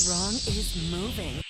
Strong is moving.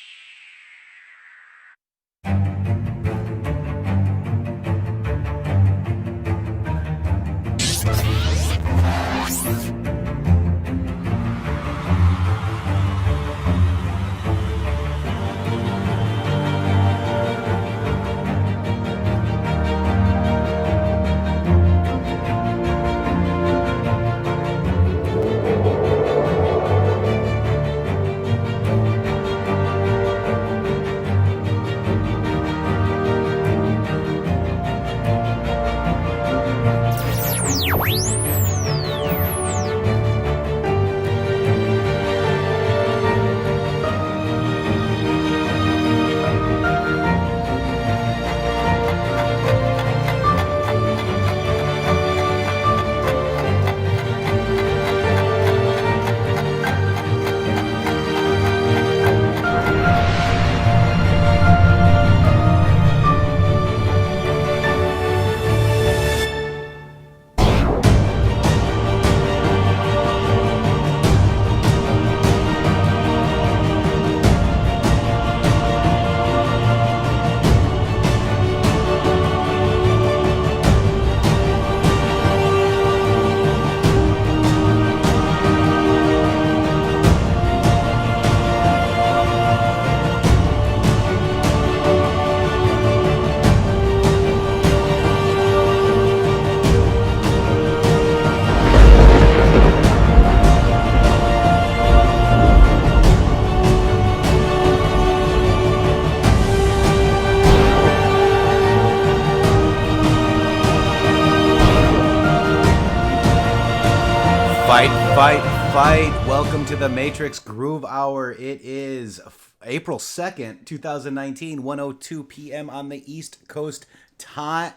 Fight. Welcome to the Matrixxx Groove Hour. It is April 2nd, 2019, 1:02 p.m. on the East Coast time.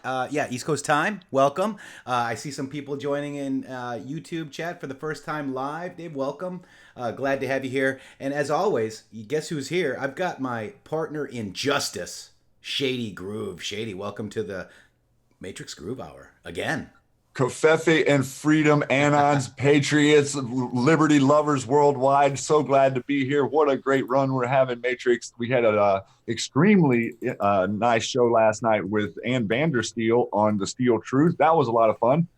East Coast time. Welcome. I see some people joining in YouTube chat for the first time live. Dave, welcome. Glad to have you here. And as always, guess who's here? I've got my partner in justice, Shady Groove. Shady, welcome to the Matrixxx Groove Hour again. Covfefe and freedom, Anons, Patriots, liberty lovers worldwide. So glad to be here. What a great run we're having, Matrixxx. We had an extremely nice show last night with Ann Vandersteel on The Steel Truth. That was a lot of fun.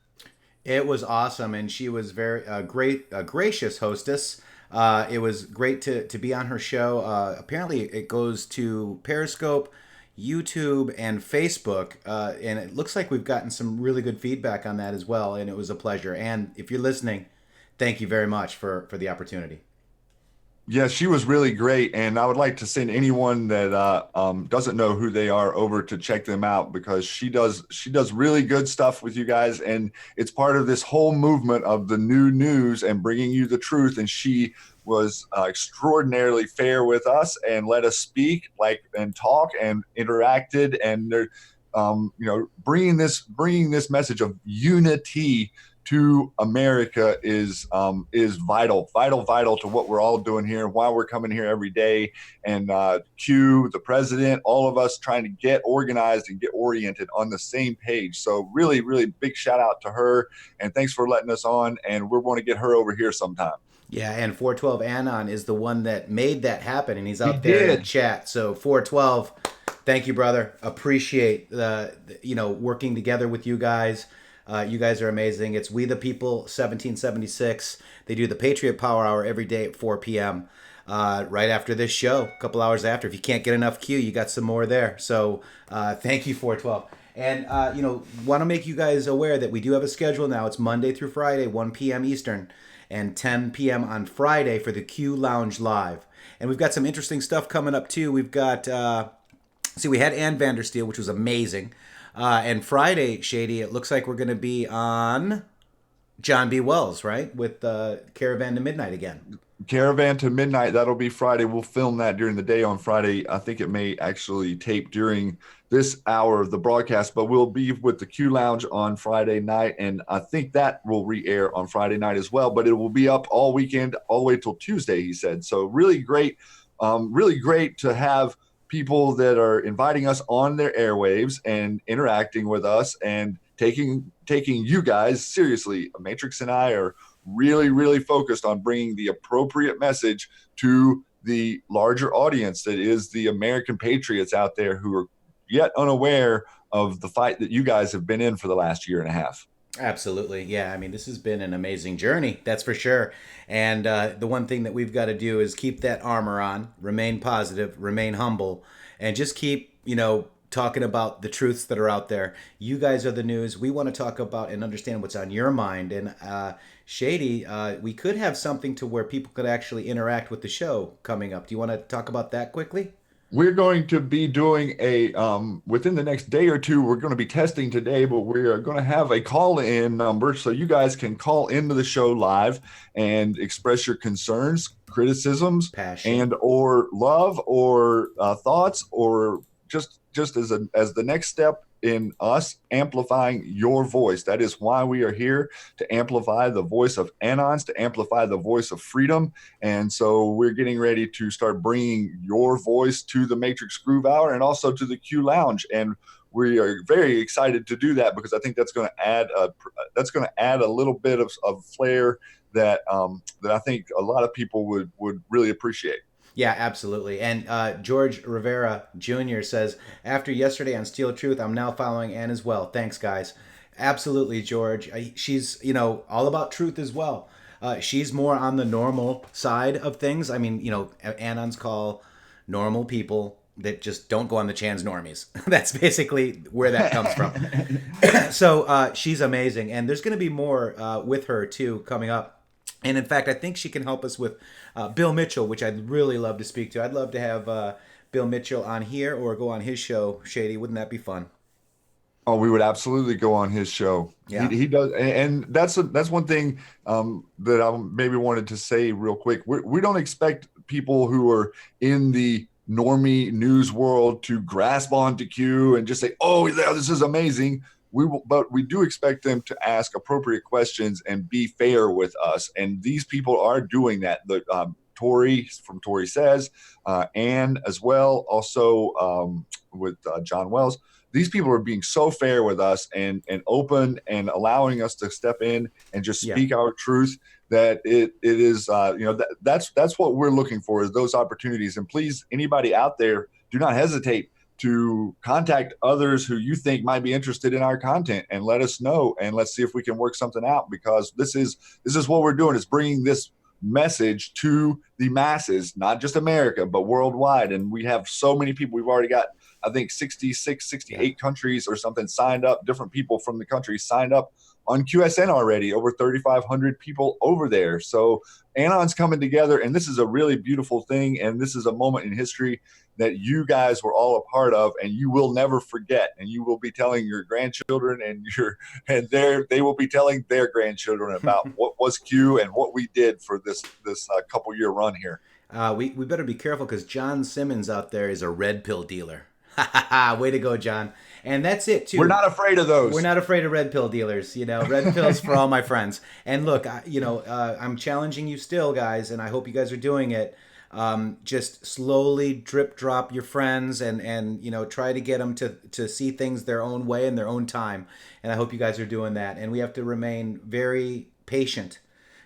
It was awesome, and she was very gracious hostess. It was great to be on her show. Apparently, it goes to Periscope, YouTube, and Facebook, and it looks like we've gotten some really good feedback on that as well, and it was a pleasure. And if you're listening, thank you very much for the opportunity. Yeah, she was really great, and I would like to send anyone that doesn't know who they are over to check them out, because she does really good stuff with you guys, and it's part of this whole movement of the new news and bringing you the truth. And she was extraordinarily fair with us and let us speak and talk and interacted, and they're bringing this message of unity to America is vital to what we're all doing here, why we're coming here every day. And Q, the president, all of us trying to get organized and get oriented on the same page. So really, really big shout out to her, and thanks for letting us on. And we're going to get her over here sometime. Yeah, and 412 Anon is the one that made that happen, and he's out there in the chat. So 412, thank you, brother. Appreciate working together with you guys. You guys are amazing. It's We the People 1776. They do the Patriot Power Hour every day at 4 p.m. Right after this show, a couple hours after. If you can't get enough Q, you got some more there. So thank you, 412. And, want to make you guys aware that we do have a schedule now. It's Monday through Friday, 1 p.m. Eastern, and 10 p.m. on Friday for the Q Lounge Live. And we've got some interesting stuff coming up, too. We've got, we had Ann Vandersteel, which was amazing. And Friday, Shady, it looks like we're going to be on John B. Wells, right? With Caravan to Midnight again. Caravan to Midnight, that'll be Friday. We'll film that during the day on Friday. I think it may actually tape during this hour of the broadcast, but we'll be with the Q Lounge on Friday night, and I think that will re-air on Friday night as well, but it will be up all weekend, all the way till Tuesday, he said. So really great to have people that are inviting us on their airwaves and interacting with us and taking you guys seriously. Matrixxx and I are really, really focused on bringing the appropriate message to the larger audience that is the American patriots out there who are yet unaware of the fight that you guys have been in for the last year and a half. Absolutely. Yeah. I mean, this has been an amazing journey, that's for sure. And the one thing that we've got to do is keep that armor on, remain positive, remain humble, and just keep, talking about the truths that are out there. You guys are the news. We want to talk about and understand what's on your mind. And Shady, we could have something to where people could actually interact with the show coming up. Do you want to talk about that quickly? We're going to be doing a within the next day or two. We're going to be testing today, but we are going to have a call-in number so you guys can call into the show live and express your concerns, criticisms, Passion. and or love or thoughts, or just as the next step in us amplifying your voice. That is why we are here, to amplify the voice of Anons, to amplify the voice of freedom. And so we're getting ready to start bringing your voice to the Matrixxx Groove Hour and also to the Q Lounge. And we are very excited to do that because I think that's going to add a little bit of flair that that I think a lot of people would really appreciate. Yeah, absolutely. And George Rivera Jr. says, after yesterday on Steel Truth, I'm now following Ann as well. Thanks, guys. Absolutely, George. She's, all about truth as well. She's more on the normal side of things. I mean, Anons call normal people that just don't go on the Chan's normies. That's basically where that comes from. So she's amazing. And there's going to be more with her, too, coming up. And in fact, I think she can help us with Bill Mitchell, which I'd really love to speak to. I'd love to have Bill Mitchell on here or go on his show, Shady. Wouldn't that be fun? Oh, we would absolutely go on his show. Yeah. He does, and that's one thing that I maybe wanted to say real quick. We don't expect people who are in the normie news world to grasp onto Q and just say, "Oh, yeah, this is amazing." But we do expect them to ask appropriate questions and be fair with us. And these people are doing that. The Tori from Tori Says, and as well, also with John Wells. These people are being so fair with us and open and allowing us to step in and just speak our truth, that it is that's what we're looking for, is those opportunities. And please, anybody out there, do not hesitate to contact others who you think might be interested in our content and let us know, and let's see if we can work something out, because this is what we're doing, is bringing this message to the masses, not just America, but worldwide. And we have so many people. We've already got, I think, 66, 68 countries or something signed up, different people from the country signed up on QSN already, over 3,500 people over there. So Anon's coming together, and this is a really beautiful thing. And this is a moment in history that you guys were all a part of, and you will never forget. And you will be telling your grandchildren, and they will be telling their grandchildren about what was Q and what we did for this couple year run here. We better be careful, because John Simmons out there is a red pill dealer. Ha ha ha! Way to go, John. And that's it too. We're not afraid of those. We're not afraid of red pill dealers. Red pills for all my friends. And look, I'm challenging you still, guys, and I hope you guys are doing it. Just slowly drip drop your friends, and try to get them to see things their own way in their own time. And I hope you guys are doing that. And we have to remain very patient.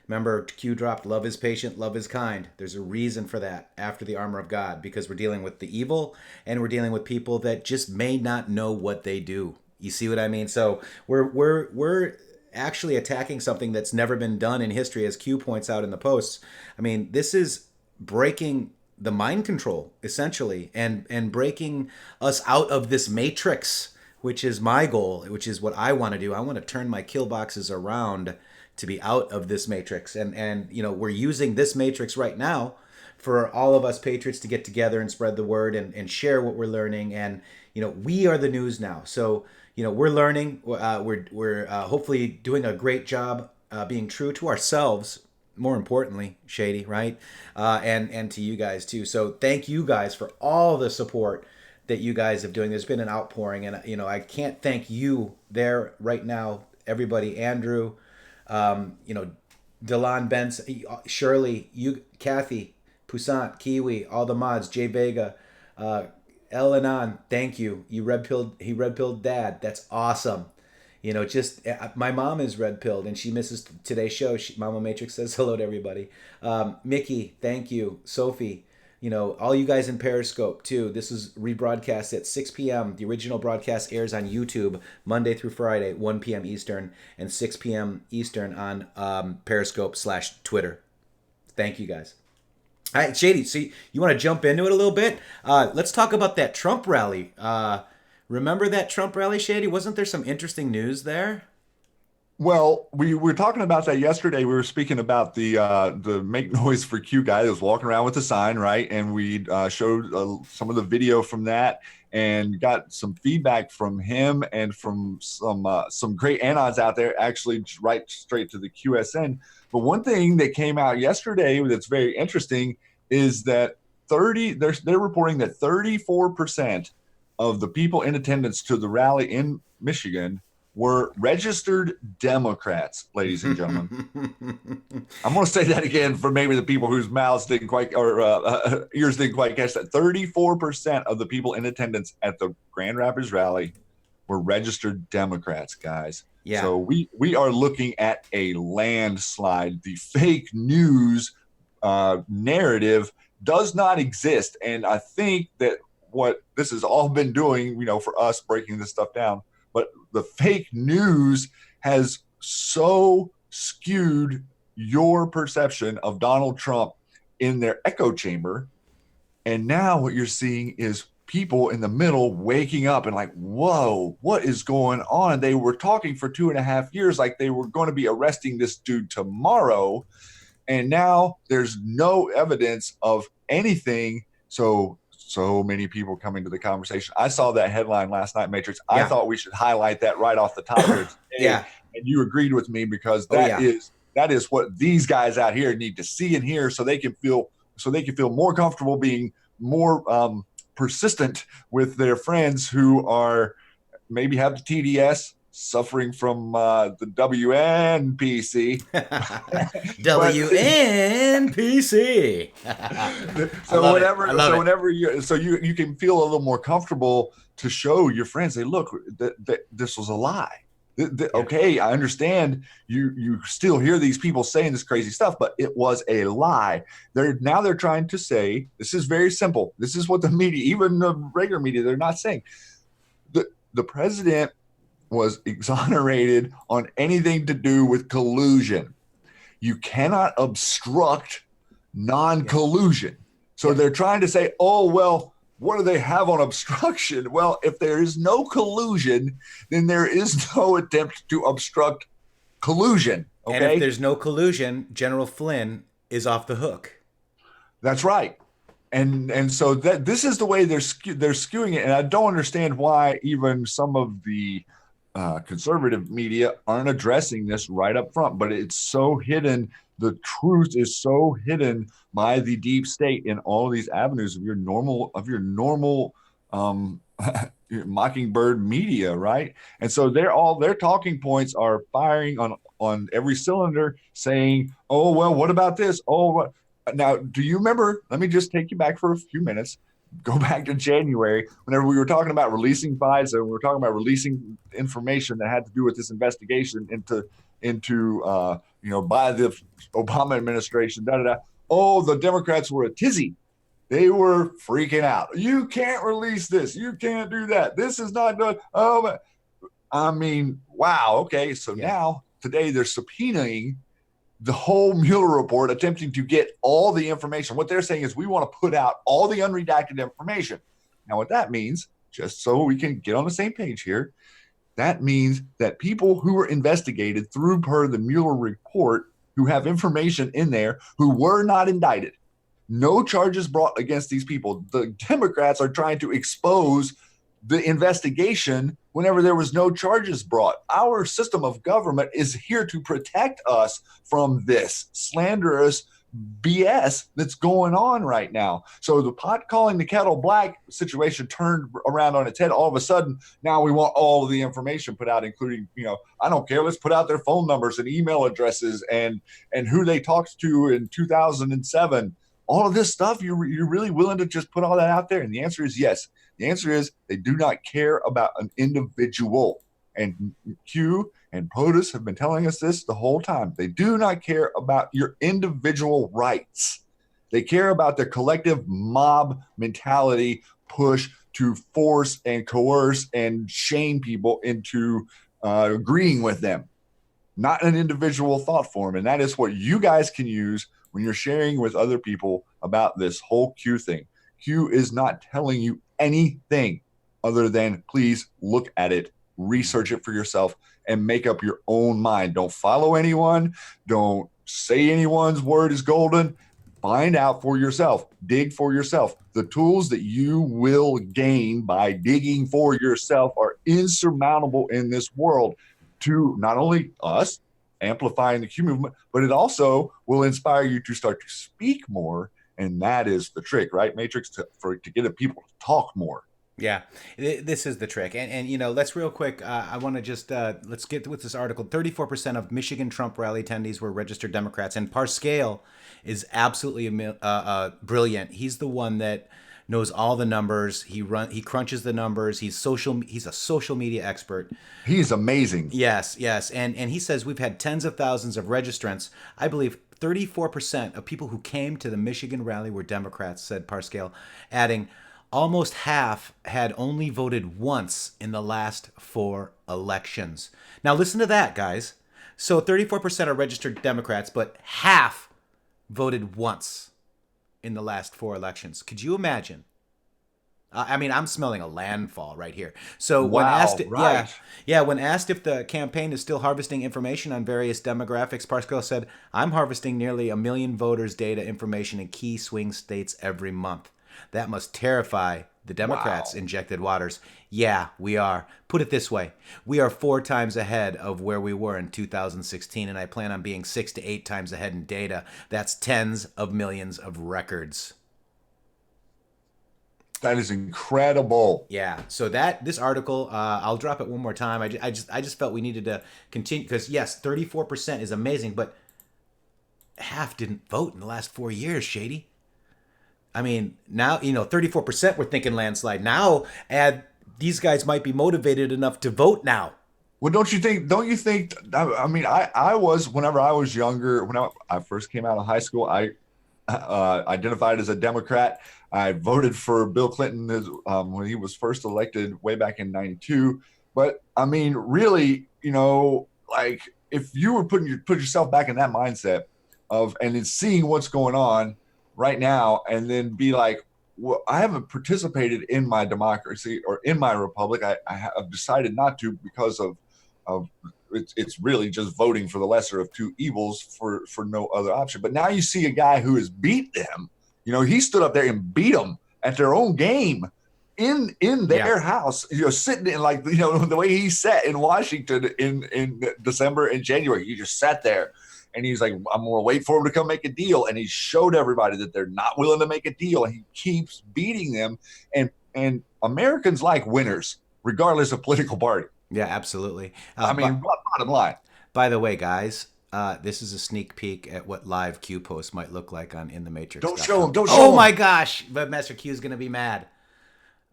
Remember, Q dropped, love is patient, love is kind. There's a reason for that after the armor of God, because we're dealing with the evil, and we're dealing with people that just may not know what they do. You see what I mean? So we're actually attacking something that's never been done in history, as Q points out in the posts. I mean, this is breaking the mind control, essentially, and breaking us out of this matrix, which is my goal, which is what I want to do. I want to turn my kill boxes around to be out of this matrix. And we're using this matrix right now for all of us patriots to get together and spread the word and share what we're learning. And we are the news now. So we're learning. We're hopefully doing a great job being true to ourselves, more importantly, Shady, right? And to you guys too. So thank you guys for all the support that you guys have doing. There's been an outpouring, and I can't thank you there right now, everybody. Andrew, Delon, Benson, Shirley, you, Kathy, Poussant, Kiwi, all the mods, Jay Vega, Elanon, thank you. He red pilled Dad. That's awesome. Just my mom is red pilled and she misses today's show. Mama Matrixxx says hello to everybody. Mickey, thank you. Sophie, all you guys in Periscope too. This is rebroadcast at 6 p.m. The original broadcast airs on YouTube Monday through Friday, 1 p.m. Eastern and 6 p.m. Eastern on Periscope/Twitter. Thank you guys. All right, Shady, so you want to jump into it a little bit? Let's talk about that Trump rally. Remember that Trump rally, Shady? Wasn't there some interesting news there? Well, we were talking about that yesterday. We were speaking about the Make Noise for Q guy that was walking around with the sign, right? And we showed some of the video from that and got some feedback from him and from some great anons out there, actually right straight to the QSN. But one thing that came out yesterday that's very interesting is that they're reporting that 34% of the people in attendance to the rally in Michigan were registered Democrats, ladies and gentlemen. I'm going to say that again for maybe the people whose mouths didn't quite, or ears didn't quite catch that. 34% of the people in attendance at the Grand Rapids rally were registered Democrats, guys. Yeah. So we are looking at a landslide. The fake news narrative does not exist. And I think that what this has all been doing, for us breaking this stuff down, but the fake news has so skewed your perception of Donald Trump in their echo chamber. And now what you're seeing is people in the middle waking up and like, whoa, what is going on? They were talking for 2.5 years like they were going to be arresting this dude tomorrow. And now there's no evidence of anything. So many people coming to the conversation. I saw that headline last night, Matrixxx. I thought we should highlight that right off the top here today. Yeah. And you agreed with me because that is what these guys out here need to see and hear so they can feel more comfortable being more persistent with their friends who are maybe have the TDS, suffering from the WNPC. WNPC. So you can feel a little more comfortable to show your friends, say, look, this was a lie. Okay, I understand you still hear these people saying this crazy stuff, but it was a lie. They're trying to say, this is very simple. This is what the media, even the regular media, they're not saying. The president was exonerated on anything to do with collusion. You cannot obstruct non-collusion. So they're trying to say, oh, well, what do they have on obstruction? Well, if there is no collusion, then there is no attempt to obstruct collusion. Okay? And if there's no collusion, General Flynn is off the hook. That's right. And so that this is the way they're skewing it. And I don't understand why even some of the conservative media aren't addressing this right up front, but it's so hidden. The truth is so hidden by the deep state in all these avenues of your normal mockingbird media, right? And so their talking points are firing on every cylinder, saying, "Oh well, what about this? Oh, what?" Now, do you remember? Let me just take you back for a few minutes. Go back to January, whenever we were talking about releasing FISA, we were talking about releasing information that had to do with this investigation into by the Obama administration. Oh, the Democrats were a tizzy. They were freaking out. You can't release this. You can't do that. This is not done. Oh, I mean, wow. Okay, so now today they're subpoenaing the whole Mueller report, attempting to get all the information. What they're saying is we want to put out all the unredacted information. Now, what that means, just so we can get on the same page here, that means that people who were investigated through per the Mueller report, who have information in there, who were not indicted, no charges brought against these people. The Democrats are trying to expose the investigation whenever there was no charges brought. Our system of government is here to protect us from this slanderous BS that's going on right now. So the pot calling the kettle black situation turned around on its head. All of a sudden, now we want all of the information put out, including, I don't care. Let's put out their phone numbers and email addresses and who they talked to in 2007. All of this stuff, you're really willing to just put all that out there? And the answer is yes. The answer is they do not care about an individual. And Q and POTUS have been telling us this the whole time. They do not care about your individual rights. They care about the collective mob mentality push to force and coerce and shame people into agreeing with them, not an individual thought form. And that is what you guys can use when you're sharing with other people about this whole Q thing. Q is not telling you anything other than please look at it, research it for yourself, and make up your own mind. Don't follow anyone. Don't say anyone's word is golden. Find out for yourself. Dig for yourself. The tools that you will gain by digging for yourself are insurmountable in this world to not only us amplifying the Q movement, but it also will inspire you to start to speak more. And that is the trick, right, Matrixx, to get people to talk more. Yeah, this is the trick. And you know, let's real quick, I want to just, let's get with this article. 34% of Michigan Trump rally attendees were registered Democrats. And Parscale is absolutely brilliant. He's the one that knows all the numbers. He crunches the numbers. He's a social media expert. He's amazing. Yes. And he says we've had tens of thousands of registrants. I believe 34% of people who came to the Michigan rally were Democrats, said Parscale, adding, almost half had only voted once in the last 4 elections. Now listen to that, guys. So 34% are registered Democrats, but half voted once in the last 4 elections. Could you imagine? I mean, I'm smelling a landfall right here. So when asked, right. when asked if the campaign is still harvesting information on various demographics, Parscale said, "I'm harvesting nearly 1 million voters' data information in key swing states every month. That must terrify the Democrats," injected Waters. Yeah, we are. Put it this way. We are 4 times ahead of where we were in 2016, and I plan on being 6 to 8 times ahead in data. That's tens of millions of records. That is incredible. Yeah. So this article, I'll drop it one more time. I just felt we needed to continue because yes, 34% is amazing, but half didn't vote in the last 4 years, Shady. I mean, now, 34% were thinking landslide. Now, these guys might be motivated enough to vote now. Well, don't you think, I mean, I was, whenever I was younger, when I first came out of high school, I identified as a Democrat. I voted for Bill Clinton when he was first elected way back in 92. But I mean, really, like if you were put yourself back in that mindset and then seeing what's going on right now, and then be like, well, I haven't participated in my democracy or in my republic. I have decided not to because of it's really just voting for the lesser of 2 evils for no other option. But now you see a guy who has beat them. He stood up there and beat them at their own game in their house, sitting in the way he sat in Washington in December and January. He just sat there. And he's like, I'm going to wait for him to come make a deal. And he showed everybody that they're not willing to make a deal. And he keeps beating them. And Americans like winners, regardless of political party. Yeah, absolutely. Bottom line. By the way, guys, this is a sneak peek at what live Q posts might look like on intheMatrixx. Don't show him. Oh, my gosh. But Master Q is going to be mad.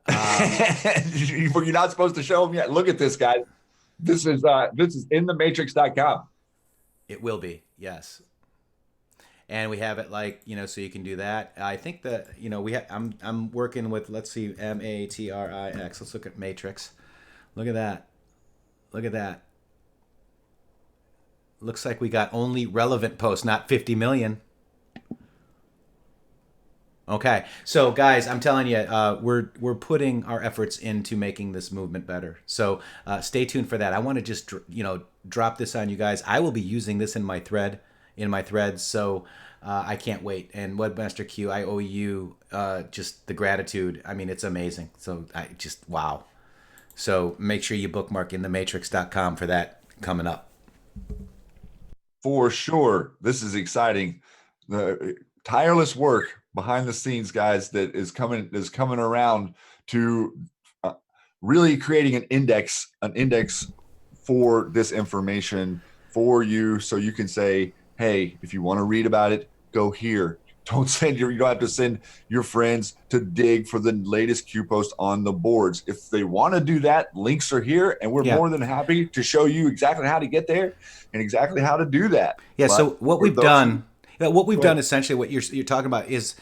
You're not supposed to show him yet. Look at this, guys. This is intheMatrixx.com. It will be, yes. And we have it so you can do that. I think that, I'm working with, let's see, Matrixx. Let's look at Matrixxx. Look at that. Looks like we got only relevant posts, not 50 million. Okay. So guys, I'm telling you, we're putting our efforts into making this movement better. So stay tuned for that. I want to just, drop this on you guys. I will be using this in my threads. So I can't wait. And Webmaster Q, I owe you just the gratitude. I mean, it's amazing. So wow. So make sure you bookmark intheMatrixx.com for that coming up. For sure. This is exciting. The tireless work behind the scenes, guys, that is coming around to really creating an index for this information for you, so you can say, hey, if you want to read about it, go here. You don't have to send your friends to dig for the latest Q post on the boards. If they want to do that, links are here, and we're more than happy to show you exactly how to get there and exactly how to do that. Yeah. So what we've done What we've Go done ahead. essentially, what you're talking about is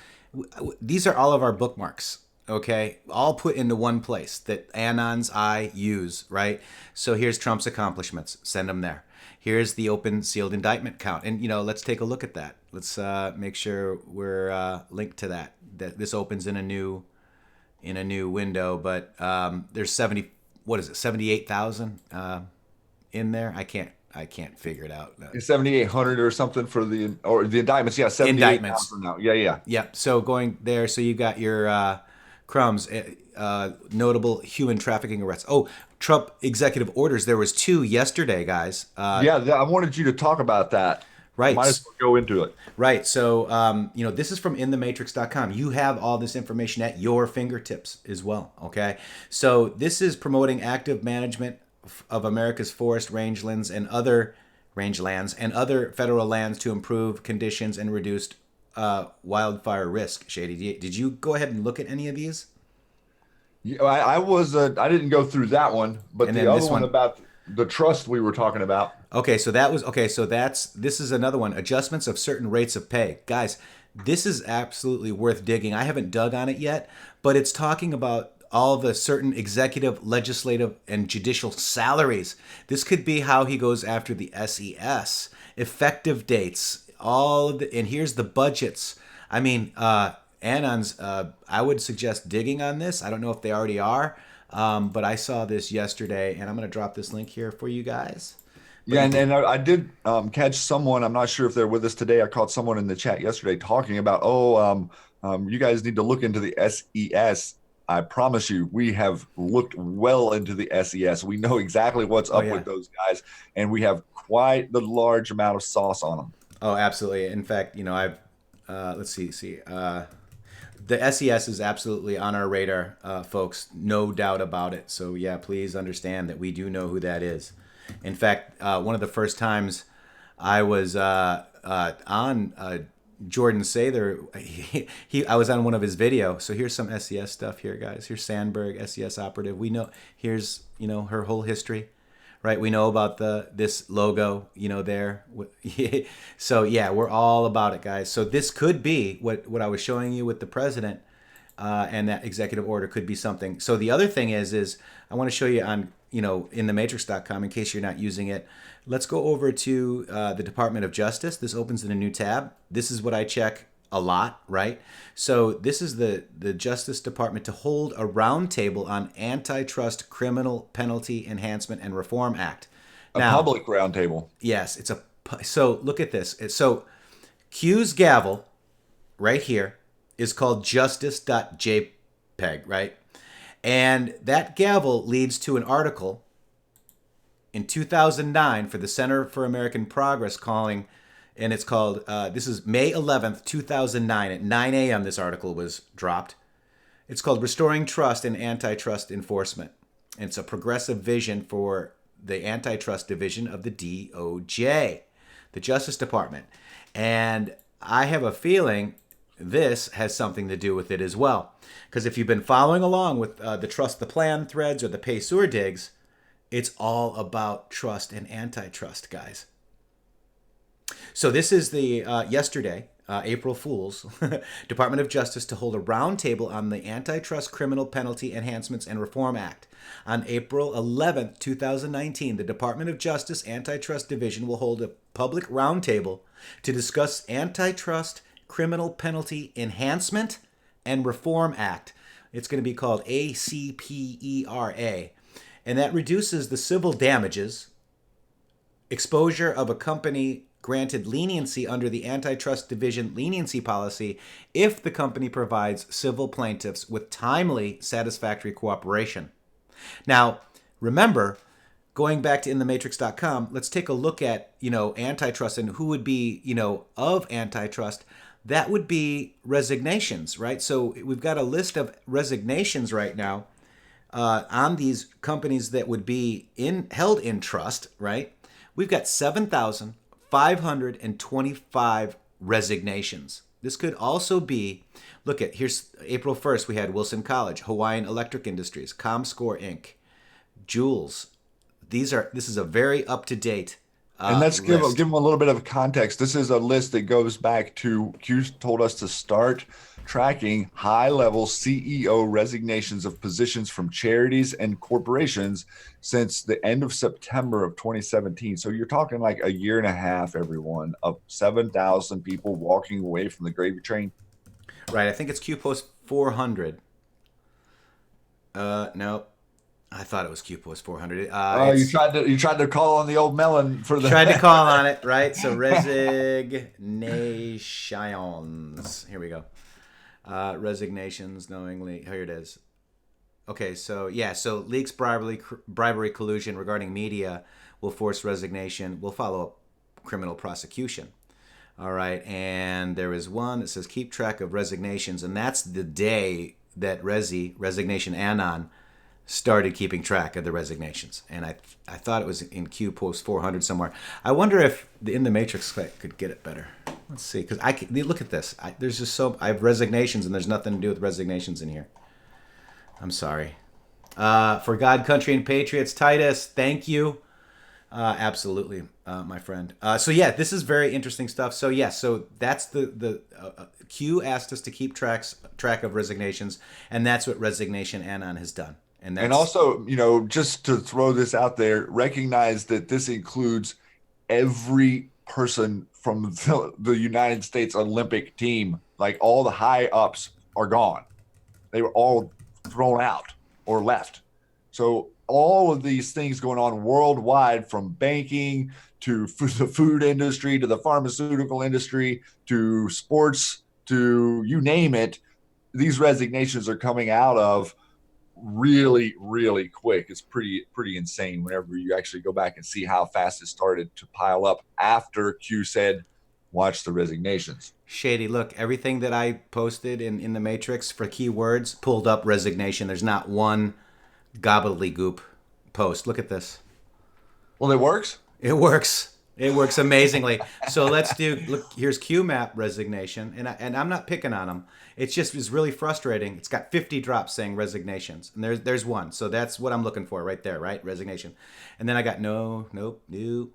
these are all of our bookmarks. Okay, all put into one place that Anon's I use, right? So here's Trump's accomplishments. Send them there. Here's the open sealed indictment count, and let's take a look at that. Let's make sure we're linked to that. That this opens in a new window, but there's 70. What is it? 78,000 in there. I can't figure it out. 7,800 or something for the indictments. Yeah, Indictments. 78,000 now. Yeah, yeah. Yep. So going there, so you got your crumbs, notable human trafficking arrests. Oh, Trump executive orders. There was two yesterday, guys. Yeah, I wanted you to talk about that. Might Right. as well go into it. Right. So, this is from intheMatrixxx.com. You have all this information at your fingertips as well. Okay. So this is promoting active management of America's forest rangelands and other federal lands to improve conditions and reduce wildfire risk. Shady, did you go ahead and look at any of these? Yeah, I didn't go through that one, but And the then other this one one. about the trust we were talking about. Okay, so that was okay. So this is another one. Adjustments of certain rates of pay, guys. This is absolutely worth digging. I haven't dug on it yet, but it's talking about all the certain executive, legislative, and judicial salaries. This could be how he goes after the SES effective dates. And here's the budgets. I mean, Anon's. I would suggest digging on this. I don't know if they already are, but I saw this yesterday, and I'm going to drop this link here for you guys. But Yeah, you and can, I did catch someone. I'm not sure if they're with us today. I caught someone in the chat yesterday talking about, you guys need to look into the SES. I promise you, we have looked well into the SES. We know exactly what's oh up yeah, with those guys, and we have quite the large amount of sauce on them. oh absolutely. In fact, I've let's see. The SES is absolutely on our radar, folks. No doubt about it. So yeah, please understand that we do know who that is. In fact, one of the first times I was on Jordan Sather, I was on one of his videos. So here's some SES stuff here, guys. Here's Sandberg, SES operative. We know here's her whole history, right? We know about this logo, there. So yeah, we're all about it, guys. So this could be what I was showing you with the president, and that executive order could be something. So the other thing is I want to show you on in theMatrixx.com in case you're not using it. Let's go over to the Department of Justice. This opens in a new tab. This is what I check a lot, right? So this is the Justice Department to hold a roundtable on Antitrust Criminal Penalty Enhancement and Reform Act. A Now, public roundtable. yes, so look at this. So Q's gavel right here is called justice.jpg, right? And that gavel leads to an article in 2009 for the Center for American Progress and it's called, this is May 11th, 2009 at 9 a.m. This article was dropped. It's called Restoring Trust in Antitrust Enforcement. And it's a progressive vision for the Antitrust Division of the DOJ, the Justice Department. And I have a feeling this has something to do with it as well. Because if you've been following along with the Trust the Plan threads or the Pay Sewer digs, it's all about trust and antitrust, guys. So this is the yesterday, April Fool's, Department of Justice to hold a roundtable on the Antitrust Criminal Penalty Enhancements and Reform Act. On April 11th, 2019, the Department of Justice Antitrust Division will hold a public roundtable to discuss Antitrust Criminal Penalty Enhancement and Reform Act. It's going to be called ACPERA. And that reduces the civil damages, exposure of a company granted leniency under the Antitrust Division leniency policy if the company provides civil plaintiffs with timely, satisfactory cooperation. Now, remember, going back to intheMatrixx.com, let's take a look at, antitrust and who would be, of antitrust. That would be resignations, right? So we've got a list of resignations right now on these companies that would be held in trust, right? We've got 7,525 resignations. This could also be, here's April 1st, we had Wilson College, Hawaiian Electric Industries, ComScore Inc., Jules. This is a very up-to-date And let's give List. them a little bit of context. This is a list that goes back to Q told us to start tracking high-level CEO resignations of positions from charities and corporations since the end of September of 2017. So you're talking like a year and a half, everyone, of 7,000 people walking away from the gravy train. Right. I think it's Q post 400. No. I thought it was Q post 400. Oh, It's you tried to call on the old melon for tried to the call on it, right? So resignations. Here we go. Resignations knowingly. Here it is. Okay, so yeah, so leaks, bribery, collusion regarding media will force resignation. Will follow up criminal prosecution. All right, and there is one that says keep track of resignations, and that's the day that Resignation Anon started keeping track of the resignations. And I thought it was in Q post 400 somewhere. I wonder if the intheMatrixxx could get it better. Let's see, because look at this. There's just I have resignations, and there's nothing to do with resignations in here. I'm sorry. For God, Country, and Patriots, Titus, thank you. Absolutely, my friend. So yeah, this is very interesting stuff. So yeah, so that's the Q asked us to keep track of resignations, and that's what Resignation Anon has done. and also, just to throw this out there, recognize that this includes every person from the United States Olympic team. Like all the high ups are gone. They were all thrown out or left. So all of these things going on worldwide, from banking to the food industry to the pharmaceutical industry to sports to you name it, these resignations are coming out of really, really quick. It's pretty insane whenever you actually go back and see how fast it started to pile up after Q said, watch the resignations. Shady, look, everything that I posted in intheMatrixxx for keywords pulled up resignation. There's not one gobbledygook post. Look at this. Well, it works. It works. It works amazingly. So let's look, here's QMAP resignation. And I'm not picking on them. It's really frustrating. It's got 50 drops saying resignations. And there's one. So that's what I'm looking for right there, right? Resignation. And then I got no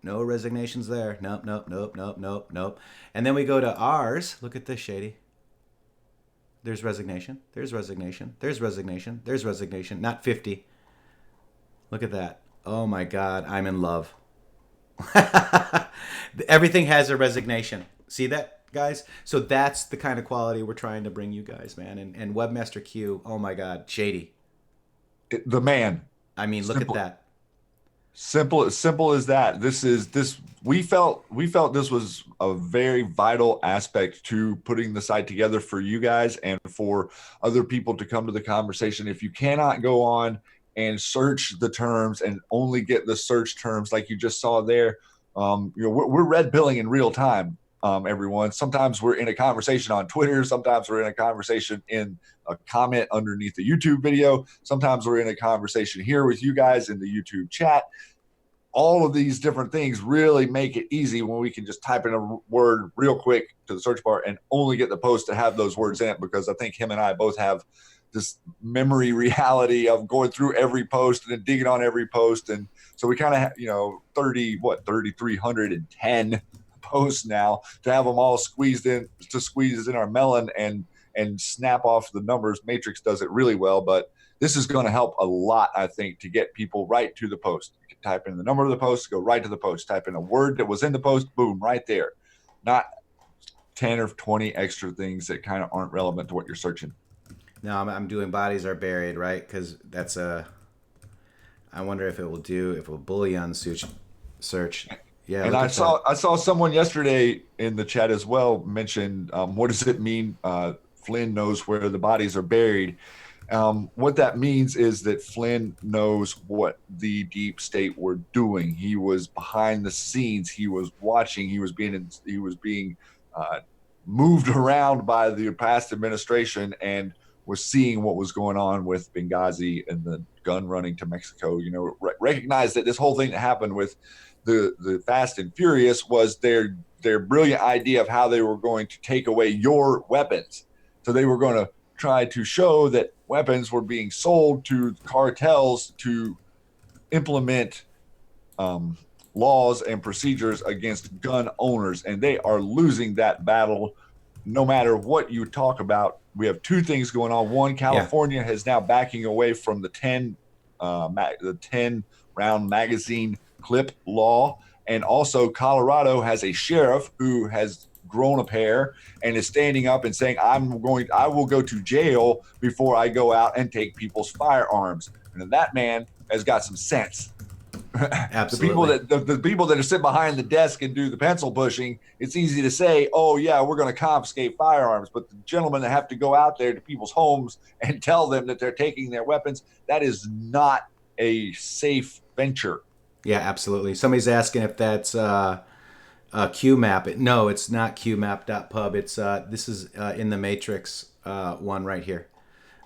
resignations there. Nope. And then we go to ours. Look at this, Shady. There's resignation. There's resignation. There's resignation. There's resignation. Not 50. Look at that. Oh my God. I'm in love. Everything has a resignation. See that, guys? So that's the kind of quality we're trying to bring you guys, man. And Webmaster Q, oh my God, Shady. The man. I mean, look at that. Simple as that. We felt this was a very vital aspect to putting the site together for you guys and for other people to come to the conversation. If you cannot go on and search the terms and only get the search terms like you just saw there, we're red pilling in real time. Everyone. Sometimes we're in a conversation on Twitter. Sometimes we're in a conversation in a comment underneath the YouTube video. Sometimes we're in a conversation here with you guys in the YouTube chat. All of these different things really make it easy when we can just type in a word real quick to the search bar and only get the post to have those words in it, because I think him and I both have this memory reality of going through every post and then digging on every post. And so we kind of have, 3,310 posts now to have them all squeeze in our melon and snap off the numbers. Matrixxx does it really well, but this is going to help a lot, I think, to get people right to the post. You can type in the number of the post, go right to the post, type in a word that was in the post, boom, right there. Not 10 or 20 extra things that kind of aren't relevant to what you're searching. No, I'm doing bodies are buried, right? Because that's I wonder if it will Boolean search. Yeah. And I saw someone yesterday in the chat as well mention, what does it mean? Flynn knows where the bodies are buried. What that means is that Flynn knows what the deep state were doing. He was behind the scenes. He was watching. He was being moved around by the past administration and was seeing what was going on with Benghazi and the gun running to Mexico. Recognize that this whole thing that happened with the Fast and Furious was their brilliant idea of how they were going to take away your weapons. So they were going to try to show that weapons were being sold to cartels to implement laws and procedures against gun owners, and they are losing that battle no matter what you talk about. We have two things going on. One, California is now backing away from the 10 round magazine clip law, and also Colorado has a sheriff who has grown a pair and is standing up and saying, I will go to jail before I go out and take people's firearms. And that man has got some sense. Absolutely. The people that are sitting behind the desk and do the pencil pushing, it's easy to say, oh yeah, we're going to confiscate firearms, but the gentlemen that have to go out there to people's homes and tell them that they're taking their weapons, that is not a safe venture. Yeah, absolutely. Somebody's asking if that's QMap. No, it's not QMap.pub. It's this is in the Matrixxx one right here.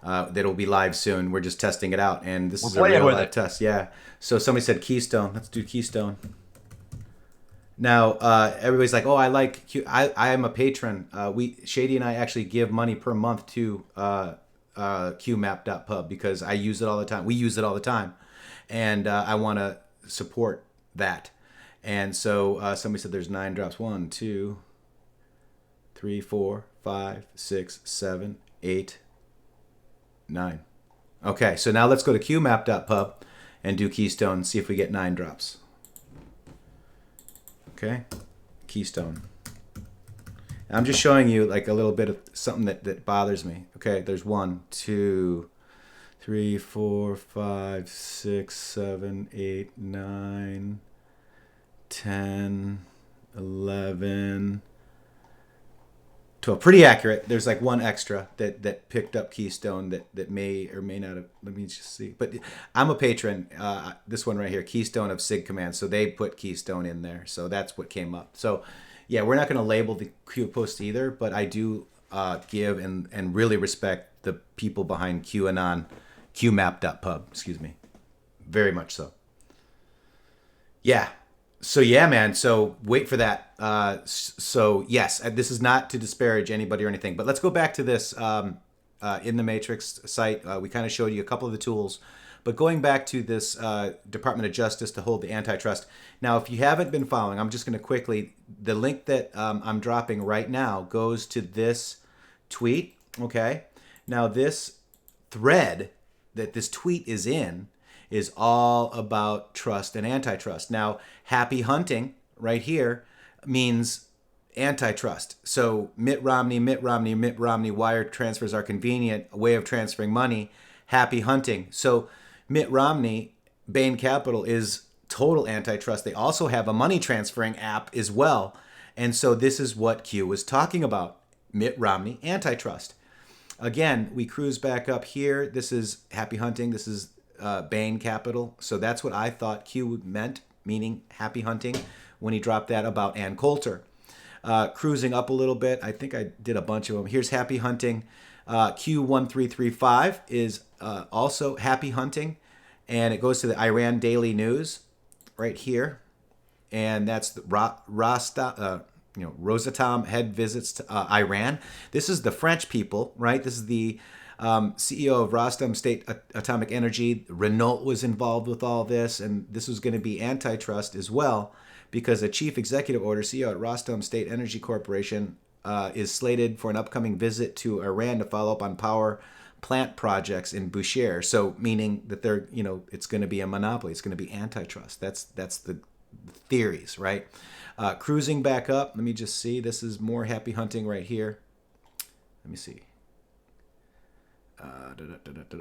That'll be live soon. We're just testing it out, and this is a real live test. Yeah. So somebody said Keystone. Let's do Keystone. Now everybody's like, "Oh, I like Q. I am a patron. Shady and I actually give money per month to QMap.pub because I use it all the time. We use it all the time, and I want to support that." And so somebody said there's 9 drops. 1, 2, 3, 4, 5, 6, 7, 8, 9. Okay, so now let's go to QMap.pub and do Keystone and see if we get 9 drops. Okay, Keystone. I'm just showing you like a little bit of something that bothers me. Okay, there's 1, 2, 3, 4, 5, 6, 7, 8, 9, 10, 11, 12. Pretty accurate. There's like 1 extra that picked up Keystone that may or may not have. Let me just see. But I'm a patron. This one right here, Keystone of Sig Command. So they put Keystone in there. So that's what came up. So yeah, we're not going to label the Q post either, but I do give and really respect the people behind QAnon, QMap.pub. Excuse me. Very much so. Yeah. So yeah, man. So wait for that. So yes, this is not to disparage anybody or anything, but let's go back to this in the Matrixxx site. We kind of showed you a couple of the tools, but going back to this Department of Justice to hold the antitrust. Now, if you haven't been following, I'm just going to quickly. The link that I'm dropping right now goes to this tweet. Okay. Now this thread that this tweet is in is all about trust and antitrust. Now, happy hunting right here means antitrust. So Mitt Romney, wire transfers are convenient, a way of transferring money, happy hunting. So Mitt Romney, Bain Capital is total antitrust. They also have a money transferring app as well. And so this is what Q was talking about, Mitt Romney, antitrust. Again, we cruise back up here. This is happy hunting. This is Bain Capital. So that's what I thought Q meant, meaning happy hunting, when he dropped that about Ann Coulter. Cruising up a little bit, I think I did a bunch of them. Here's happy hunting. Q1335 is also happy hunting, and it goes to the Iran Daily News right here, and that's the Rosatom head visits to Iran. This is the French people, right? This is the CEO of Rostam State Atomic Energy. Renault was involved with all this, and this was going to be antitrust as well, because a chief executive order, CEO at Rostam State Energy Corporation, is slated for an upcoming visit to Iran to follow up on power plant projects in Bushehr. So meaning that they're, it's going to be a monopoly. It's going to be antitrust. That's the theories, right? Cruising back up. Let me just see. This is more happy hunting right here. Let me see.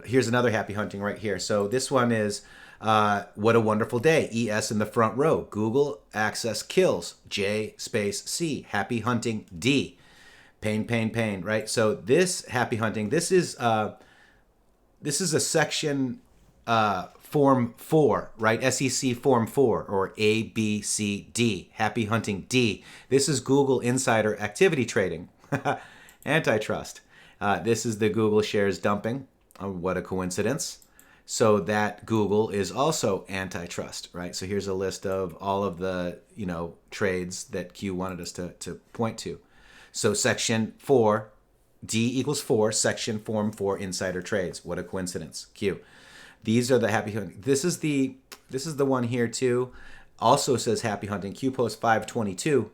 Here's another happy hunting right here. So this one is what a wonderful day. ES in the front row. Google access kills. J space C. Happy hunting D. Pain, right? So this happy hunting, this is a section form 4, right? SEC form 4 or A, B, C, D. Happy hunting D. This is Google insider activity trading. Antitrust. This is the Google shares dumping. What a coincidence. So that Google is also antitrust, right? So here's a list of all of the, trades that Q wanted us to point to. So section 4, D equals 4, section form 4 insider trades. What a coincidence. Q. These are the happy hunting. This is the one here too. also says happy hunting. Q post 522.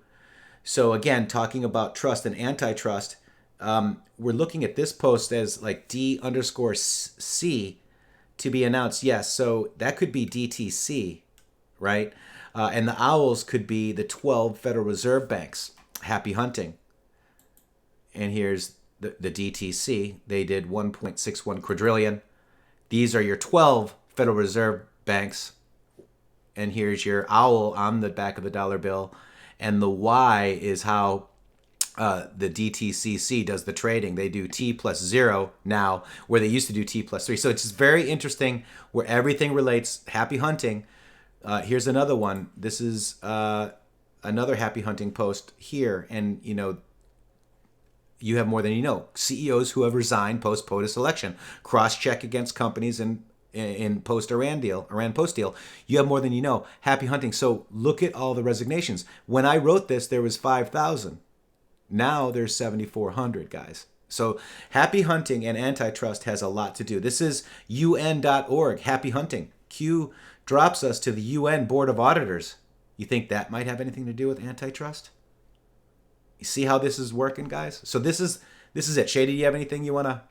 So again, talking about trust and antitrust, we're looking at this post as like D_C to be announced. Yes, so that could be DTC, right? And the owls could be the 12 Federal Reserve banks. Happy hunting. And here's the DTC. They did 1.61 quadrillion. These are your 12 Federal Reserve banks. And here's your owl on the back of the dollar bill. And the Y is how the DTCC does the trading. They do T+0 now, where they used to do T+3. So it's just very interesting where everything relates. Happy hunting. Here's another one. This is another happy hunting post here. And, you know, you have more than you know. CEOs who have resigned post POTUS election. Cross-check against companies in Iran post deal. You have more than you know. Happy hunting. So look at all the resignations. When I wrote this, there was 5,000. Now there's 7,400, guys. So happy hunting and antitrust has a lot to do. This is UN.org. Happy hunting. Q drops us to the UN Board of Auditors. You think that might have anything to do with antitrust? You see how this is working, guys? So this is it. Shady, do you have anything you want to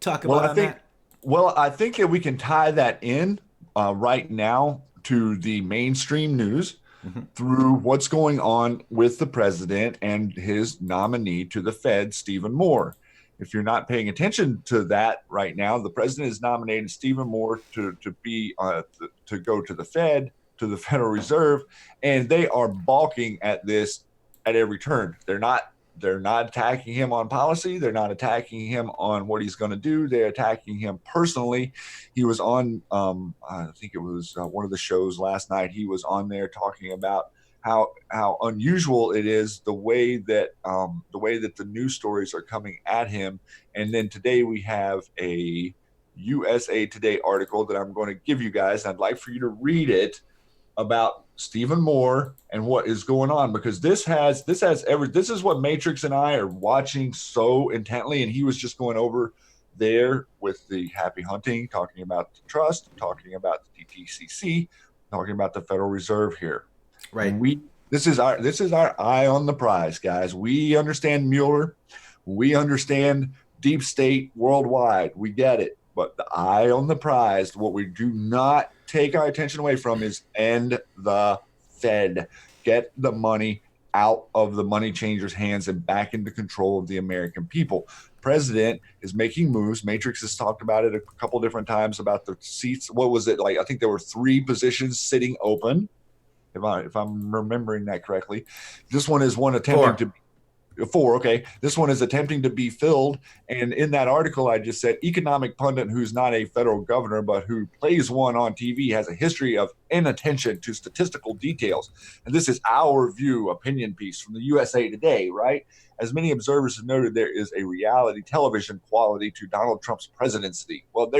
talk about on that? Well, I think that we can tie that in right now to the mainstream news through what's going on with the president and his nominee to the Fed, Stephen Moore. If you're not paying attention to that right now, the president has nominated Stephen Moore to go to the Fed, to the Federal Reserve, and they are balking at this at every turn. They're not attacking him on policy. They're not attacking him on what he's going to do. They're attacking him personally. He was on, I think it was one of the shows last night. He was on there talking about how unusual it is the way that the news stories are coming at him. And then today we have a USA Today article that I'm going to give you guys. I'd like for you to read it about Stephen Moore and what is going on, because this is what Matrixxx and I are watching so intently. And he was just going over there with the happy hunting, talking about the trust, talking about the DTCC, talking about the Federal Reserve here. Right. This is our eye on the prize, guys. We understand Mueller. We understand deep state worldwide. We get it. But the eye on the prize, what we do not take our attention away from, is end the Fed. Get the money out of the money changers' hands and back into control of the American people. President is making moves. Matrixxx has talked about it a couple different times about the seats. What was it like? I think there were 3 positions sitting open, if I'm remembering that correctly. This one is one attempting to 4. Okay. This one is attempting to be filled. And in that article, I just said economic pundit who's not a federal governor, but who plays one on TV, has a history of inattention to statistical details. And this is our view opinion piece from the USA Today, right? As many observers have noted, there is a reality television quality to Donald Trump's presidency. Well,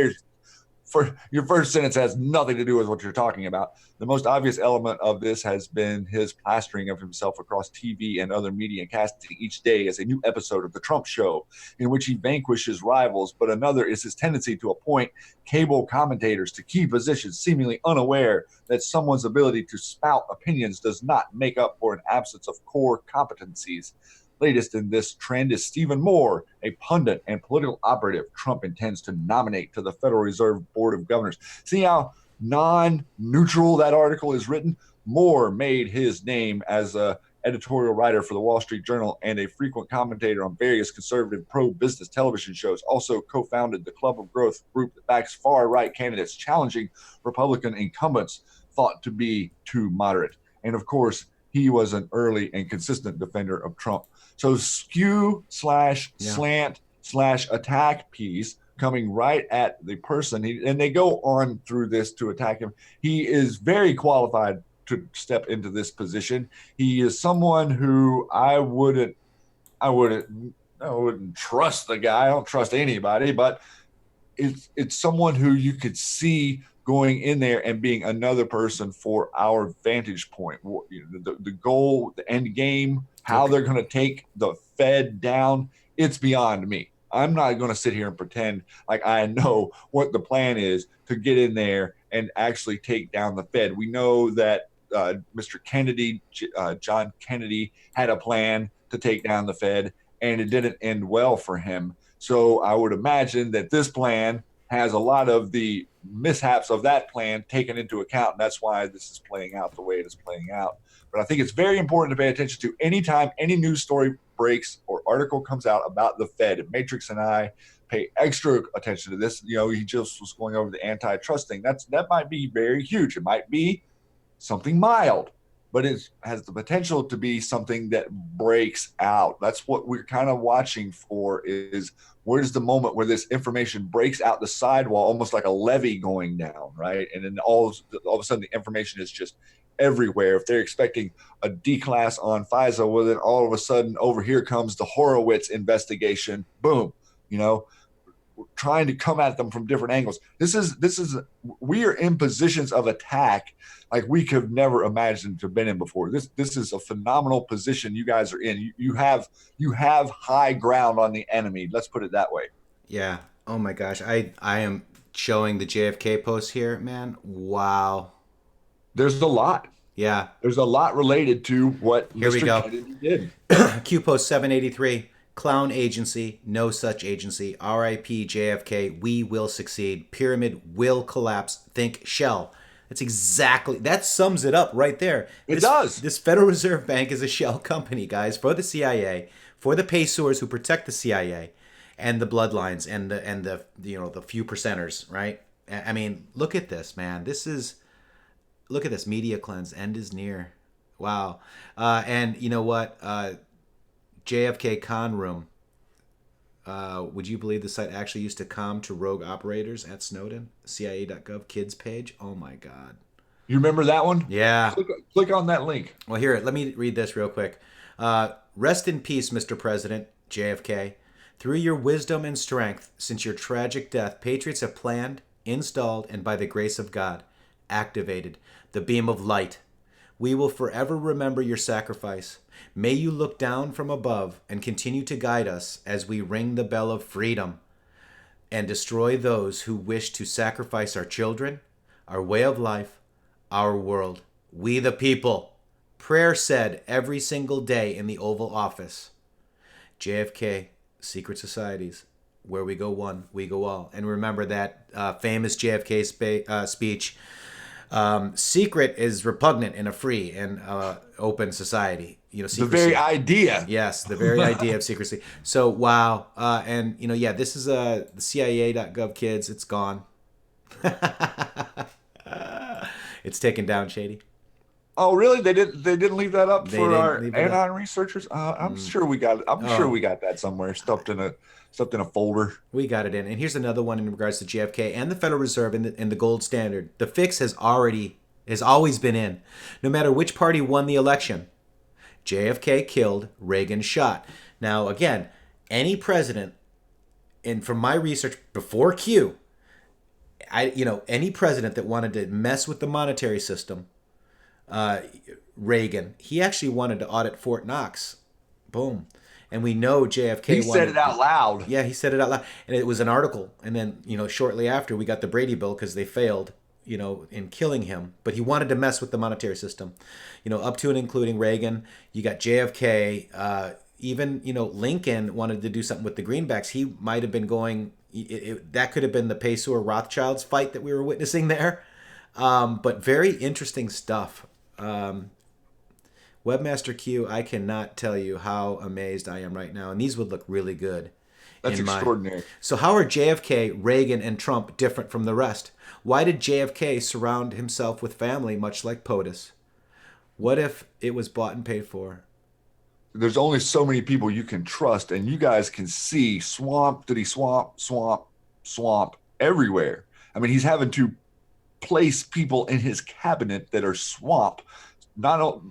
for your first sentence has nothing to do with what you're talking about. The most obvious element of this has been his plastering of himself across TV and other media, casting each day as a new episode of The Trump Show, in which he vanquishes rivals. But another is his tendency to appoint cable commentators to key positions, seemingly unaware that someone's ability to spout opinions does not make up for an absence of core competencies. Latest in this trend is Stephen Moore, a pundit and political operative Trump intends to nominate to the Federal Reserve Board of Governors. See how non-neutral that article is written? Moore made his name as an editorial writer for the Wall Street Journal and a frequent commentator on various conservative pro-business television shows. Also co-founded the Club of Growth group that backs far-right candidates challenging Republican incumbents thought to be too moderate. And of course, he was an early and consistent defender of Trump. So skew/slant/attack piece coming right at the person. And they go on through this to attack him. He is very qualified to step into this position. He is someone who I wouldn't trust the guy. I don't trust anybody, but it's someone who you could see going in there and being another person for our vantage point. The goal, the end game, how they're going to take the Fed down, it's beyond me. I'm not going to sit here and pretend like I know what the plan is to get in there and actually take down the Fed. We know that Mr. Kennedy, John Kennedy, had a plan to take down the Fed, and it didn't end well for him. So I would imagine that this plan has a lot of the mishaps of that plan taken into account. And that's why this is playing out the way it is playing out. But I think it's very important to pay attention to anytime any news story breaks or article comes out about the Fed. And Matrixxx and I pay extra attention to this. He just was going over the antitrust thing. That might be very huge. It might be something mild, but it has the potential to be something that breaks out. That's what we're kind of watching for, is where's the moment where this information breaks out the sidewall, almost like a levee going down, right? And then all of a sudden the information is just everywhere. If they're expecting a D-class on FISA, well, then all of a sudden over here comes the Horowitz investigation. Boom, trying to come at them from different angles. We are in positions of attack like we could never imagined to have been in before. This is a phenomenal position you guys are in. You have high ground on the enemy. Let's put it that way. Yeah. Oh my gosh. I am showing the JFK post here, man. Wow. There's a lot. Yeah. There's a lot related to what Here Mr. we go. Kennedy did. Q post 783. Clown agency, no such agency. R.I.P. JFK. We will succeed. Pyramid will collapse. Think shell. That sums it up right there. It does. This Federal Reserve Bank is a shell company, guys, for the CIA, for the pesos who protect the CIA, and the bloodlines and the the few percenters, right? I mean, look at this, man. Look at this media cleanse. End is near. Wow. And you know what? JFK con room. Would you believe the site actually used to com to rogue operators at Snowden? CIA.gov kids page. Oh my God. You remember that one? Yeah. Click on that link. Well, here, let me read this real quick. Rest in peace, Mr. President, JFK. Through your wisdom and strength, since your tragic death, Patriots have planned, installed, and by the grace of God, activated the beam of light. We will forever remember your sacrifice. May you look down from above and continue to guide us as we ring the bell of freedom and destroy those who wish to sacrifice our children, our way of life, our world. We the people. Prayer said every single day in the Oval Office. JFK, secret societies. Where we go one, we go all. And remember that famous JFK speech. Secret is repugnant in a free and open society. Secrecy. The very idea. Yes, the very idea of secrecy. So, wow. And, this is the CIA.gov kids. It's gone. It's taken down, Shady. Oh, really? They didn't leave that up for our anon researchers? I'm sure we got it. Sure we got that somewhere stuffed in a folder. We got it in. And here's another one in regards to JFK and the Federal Reserve and the gold standard. The fix has always been in. No matter which party won the election, JFK killed, Reagan shot. Now, again, any president, and from my research before Q, any president that wanted to mess with the monetary system, Reagan, he actually wanted to audit Fort Knox. Boom. And we know JFK. He said it out loud. Yeah, he said it out loud. And it was an article. And then, shortly after, we got the Brady Bill because they failed, in killing him. But he wanted to mess with the monetary system, up to and including Reagan. You got JFK. Even, Lincoln wanted to do something with the greenbacks. He might have been going. That could have been the Peso or Rothschilds fight that we were witnessing there. But very interesting stuff. Webmaster Q, I cannot tell you how amazed I am right now. And these would look really good. That's extraordinary. So how are JFK, Reagan, and Trump different from the rest? Why did JFK surround himself with family much like POTUS? What if it was bought and paid for? There's only so many people you can trust, and you guys can see swamp everywhere. I mean, he's having to place people in his cabinet that are swamp, not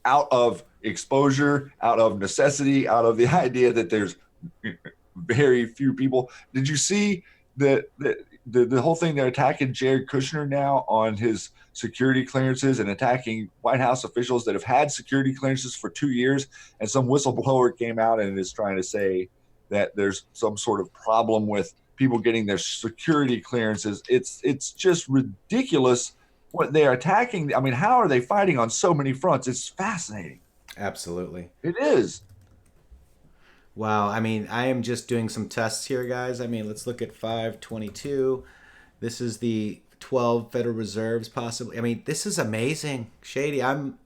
out of exposure, out of necessity, out of the idea that there's very few people. Did you see the whole thing? They're attacking Jared Kushner now on his security clearances and attacking White House officials that have had security clearances for 2 years. And some whistleblower came out and is trying to say that there's some sort of problem with people getting their security clearances. It's just ridiculous what they're attacking. I mean, how are they fighting on so many fronts? It's fascinating. Absolutely. It is. Wow. I mean, I am just doing some tests here, guys. I mean, let's look at 522. This is the 12 Federal Reserves, possibly. I mean, this is amazing. Shady, I'm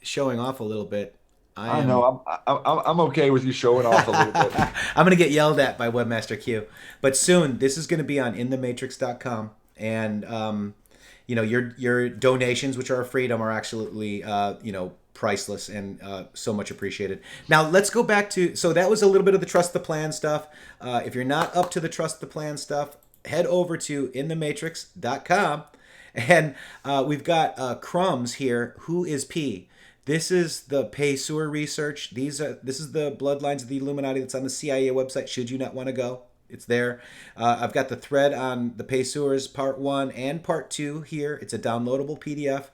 showing off a little bit. I I am. know. I'm okay with you showing off a little bit. I'm going to get yelled at by Webmaster Q. But soon, this is going to be on intheMatrixxx.com. And, your donations, which are a freedom, are absolutely, priceless and so much appreciated. Now, let's go back to, so that was a little bit of the Trust the Plan stuff. If you're not up to the Trust the Plan stuff, head over to intheMatrixxx.com. And we've got Crumbs here. Who is P? This is the Pay-Sewer research. This is the Bloodlines of the Illuminati that's on the CIA website, should you not want to go. It's there. I've got the thread on the Pay-Sewers Part 1 and Part 2 here. It's a downloadable PDF.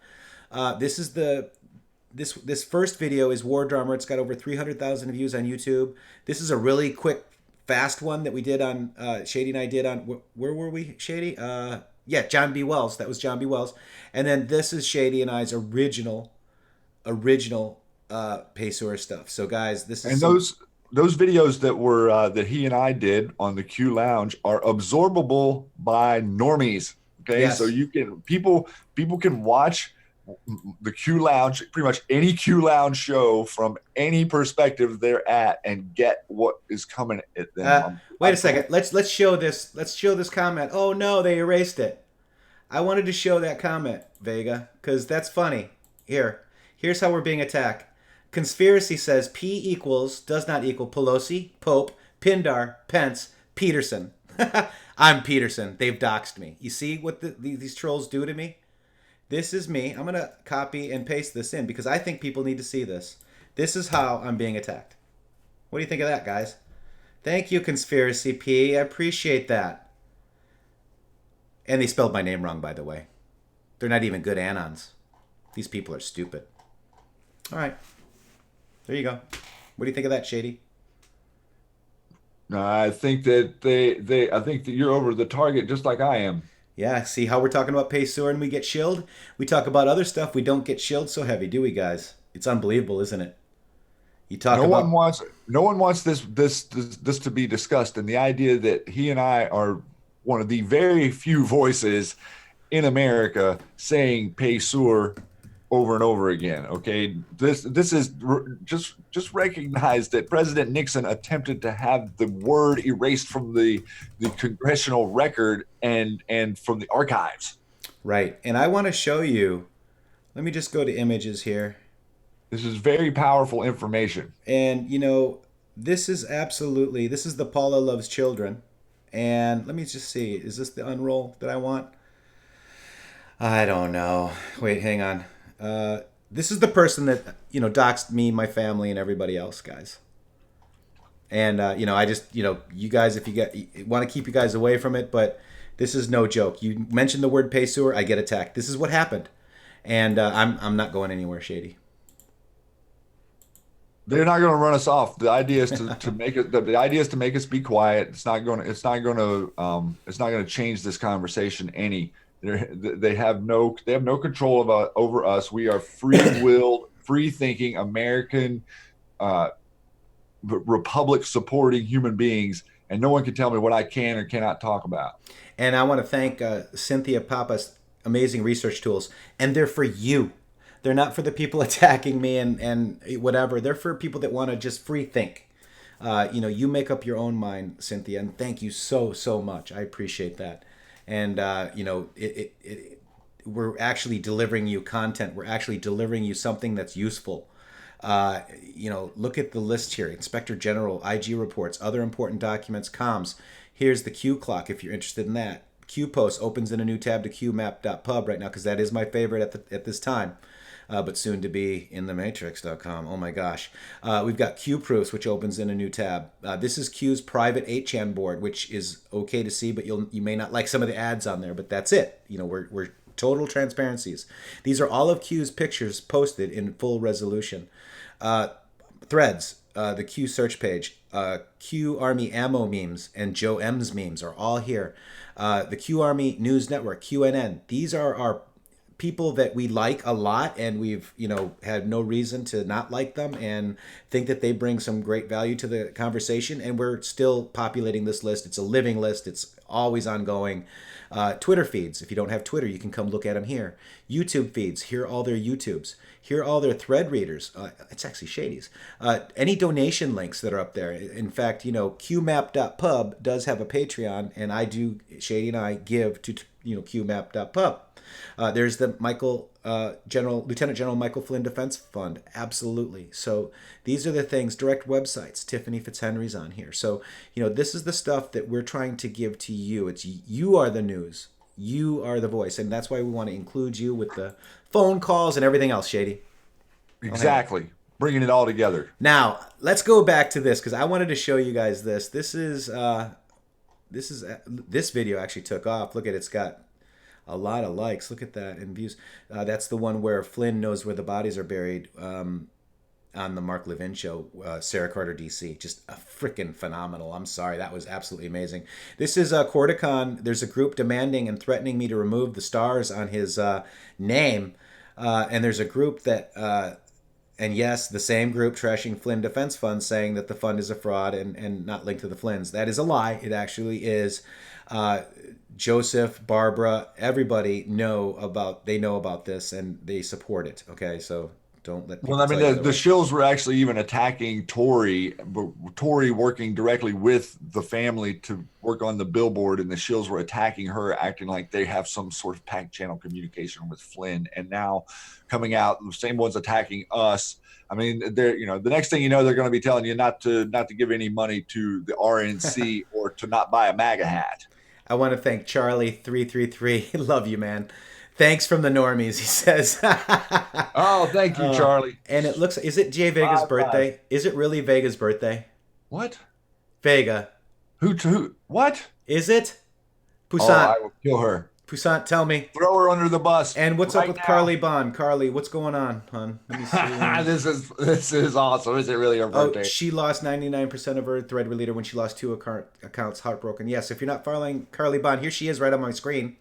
This first video is War Drummer. It's got over 300,000 views on YouTube. This is a really quick, fast one that we did on, Shady and I did on, where were we, Shady? Yeah, John B. Wells. That was John B. Wells. And then this is Shady and I's original Pay-Sewer stuff. So guys, this is And those videos that were that he and I did on the Q Lounge are absorbable by normies. Okay, so yes. you can people can watch the Q Lounge, pretty much any Q Lounge show from any perspective they're at, and get what is coming at them. Wait a second. Let's show this. Let's show this comment. Oh no, they erased it. I wanted to show that comment, Vega, because that's funny. Here's how we're being attacked. Conspiracy says P equals does not equal Pelosi, Pope, Pindar, Pence, Peterson. I'm Peterson. They've doxed me. You see what these trolls do to me? This is me. I'm going to copy and paste this in because I think people need to see this. This is how I'm being attacked. What do you think of that, guys? Thank you, Conspiracy P. I appreciate that. And they spelled my name wrong, by the way. They're not even good anons. These people are stupid. All right. There you go. What do you think of that, Shady? No, I think that I think that you're over the target just like I am. Yeah, see how we're talking about Pay-Sewer and we get shilled? We talk about other stuff, we don't get shilled so heavy, do we, guys? It's unbelievable, isn't it? You talk about... No one wants this to be discussed, and the idea that he and I are one of the very few voices in America saying "pay sewer" over and over again. Okay, this is just recognize that President Nixon attempted to have the word erased from the congressional record and from the archives. Right, and I want to show you. Let me just go to images here. This is very powerful information. And this is the Paula Loves Children. And let me just see, is this the unroll that I want? I don't know. Wait, hang on. This is the person that doxed me, my family, and everybody else, guys. And I just you guys, if you want to keep you guys away from it, but this is no joke. You mentioned the word pay sewer, I get attacked. This is what happened, and I'm not going anywhere, Shady. They're not going to run us off. The idea is to make it. The idea is to make us be quiet. It's not going to. It's not going to. It's not going to change this conversation any. They have no control over us. We are free-willed, free-thinking American, republic supporting human beings, and no one can tell me what I can or cannot talk about. And I want to thank Cynthia Papa's amazing research tools, and they're for you. They're not for the people attacking me and whatever. They're for people that want to just free think. You make up your own mind, Cynthia, and thank you so much. I appreciate that. And we're actually delivering you content. We're actually delivering you something that's useful. Look at the list here: Inspector General, IG reports, other important documents, comms. Here's the Q clock if you're interested in that. Q post opens in a new tab to qmap.pub right now because that is my favorite at this time. But soon to be intheMatrixxx.com. Oh my gosh. We've got Q Proofs, which opens in a new tab. This is Q's private 8chan board, which is okay to see, but you may not like some of the ads on there, but that's it. We're total transparencies. These are all of Q's pictures posted in full resolution. Threads, the Q search page, QArmy ammo memes, and Joe M's memes are all here. The QArmy News Network, QNN. These are our people that we like a lot, and we've, you know, had no reason to not like them and think that they bring some great value to the conversation. And we're still populating this list. It's a living list. It's always ongoing. Twitter feeds. If you don't have Twitter, you can come look at them here. YouTube feeds. Hear all their YouTubes. Hear all their thread readers. It's actually Shady's. Any donation links that are up there. In fact, you know, qmap.pub does have a Patreon, and I do, Shady and I give to, you know, qmap.pub. There's the Lieutenant General Michael Flynn Defense Fund. Absolutely. So these are the things, direct websites. Tiffany Fitzhenry's on here. So, you know, this is the stuff that we're trying to give to you. It's, you are the news. You are the voice. And that's why we want to include you with the phone calls and everything else, Shady. Exactly. Bringing it all together. Now, let's go back to this, because I wanted to show you guys this. This video actually took off. Look at it. It's got a lot of likes. Look at that, and views. That's the one where Flynn knows where the bodies are buried, on the Mark Levin show, Sarah Carter, DC. Just a freaking phenomenal. I'm sorry. That was absolutely amazing. This is Cordicon. There's a group demanding and threatening me to remove the stars on his name. And there's a group that, and yes, the same group trashing Flynn Defense Fund, saying that the fund is a fraud and not linked to the Flynns. That is a lie. It actually is. Joseph, Barbara, everybody know about this, and they support it. Okay, so don't let people. Well, I mean, the shills were actually even attacking Tory, but Tory working directly with the family to work on the billboard, and the shills were attacking her, acting like they have some sort of pack channel communication with Flynn. And now coming out, the same ones attacking us. I mean, they're, you know, the next thing you know, they're going to be telling you not to give any money to the RNC or to not buy a MAGA hat. I want to thank Charlie333. Love you, man. Thanks from the normies, he says. Oh, thank you, Charlie. And it looks, is it Jay Vega's birthday? Is it really Vega's birthday? What? Vega. Who? What? Is it? Poussin. Oh, I will kill her. Poussin, tell me. Throw her under the bus. And what's up with now? Carly Bond? Carly, what's going on, hon? Let me see. This is awesome. Is it really her birthday? Oh, she lost 99% of her thread leader when she lost 2 accounts. Heartbroken. Yes, if you're not following Carly Bond, here she is right on my screen.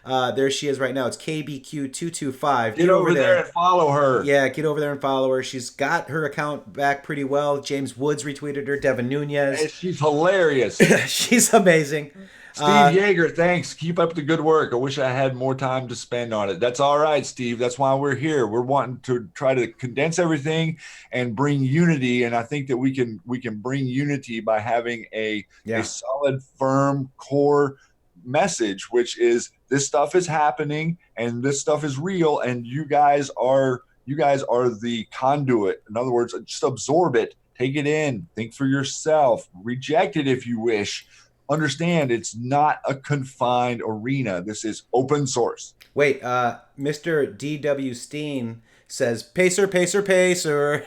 There she is right now. It's KBQ225. Get over there and follow her. Yeah, get over there and follow her. She's got her account back pretty well. James Woods retweeted her. Devin Nunez. And she's hilarious. She's amazing. Steve Yeager, thanks. Keep up the good work. I wish I had more time to spend on it. That's all right, Steve. That's why we're here. We're wanting to try to condense everything and bring unity. And I think that we can bring unity by having a solid, firm core message, which is this stuff is happening and this stuff is real, and you guys are the conduit. In other words, just absorb it, take it in, think for yourself, reject it if you wish. Understand it's not a confined arena. This is open source. Wait, Mr. D.W. Steen says, Pacer, Pacer, Pacer.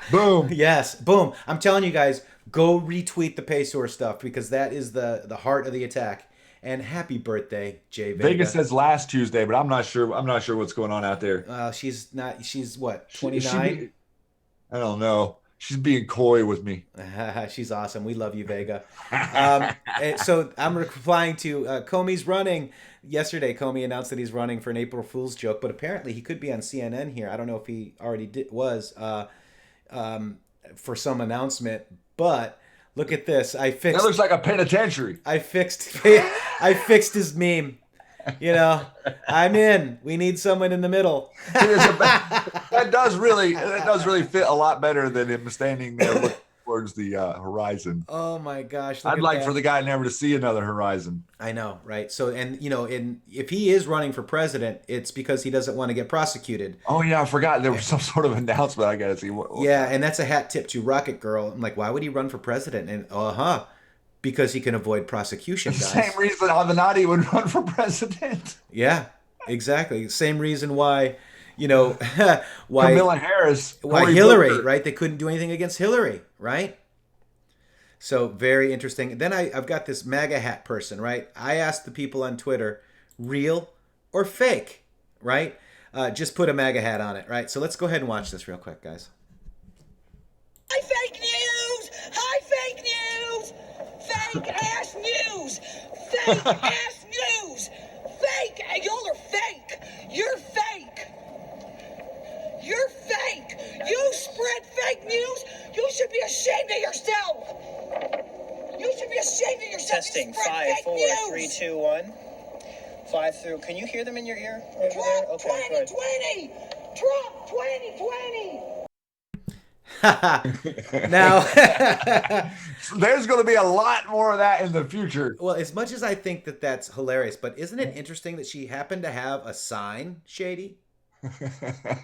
Boom. Yes, boom. I'm telling you guys, go retweet the Pacer stuff, because that is the heart of the attack. And happy birthday, Jay Vega. Vegas says last Tuesday, but I'm not sure what's going on out there. She's what, 29? I don't know. She's being coy with me. She's awesome. We love you, Vega. So I'm replying to Comey's running. Yesterday, Comey announced that he's running for an April Fool's joke, but apparently he could be on CNN here. I don't know if he already was for some announcement, but look at this. That looks like a penitentiary. I fixed his meme. You know, I'm in. We need someone in the middle. That does really fit a lot better than him standing there looking towards the horizon. Oh my gosh! I'd like for the guy never to see another horizon. I know, right? So, and you know, if he is running for president, it's because he doesn't want to get prosecuted. Oh yeah, I forgot there was some sort of announcement. I gotta see. Yeah, and that's a hat tip to Rocket Girl. I'm like, why would he run for president? And because he can avoid prosecution, guys. Same reason Avenatti would run for president. Yeah, exactly. Same reason why, you know, why Kamala Harris, why Hillary, Booker. Right? They couldn't do anything against Hillary, right? So very interesting. Then I've got this MAGA hat person, right? I asked the people on Twitter, real or fake, right? Just put a MAGA hat on it, right? So let's go ahead and watch this real quick, guys. Hi, fake news! Hi, fake news! Fake ass news! Fake ass news! Fake! Y'all are fake! 3, 2, 1. 5 through. Can you hear them in your ear over there? Okay, 2020. Good. Trump 2020. Now, there's going to be a lot more of that in the future. Well, as much as I think that that's hilarious, but isn't it interesting that she happened to have a sign, Shady?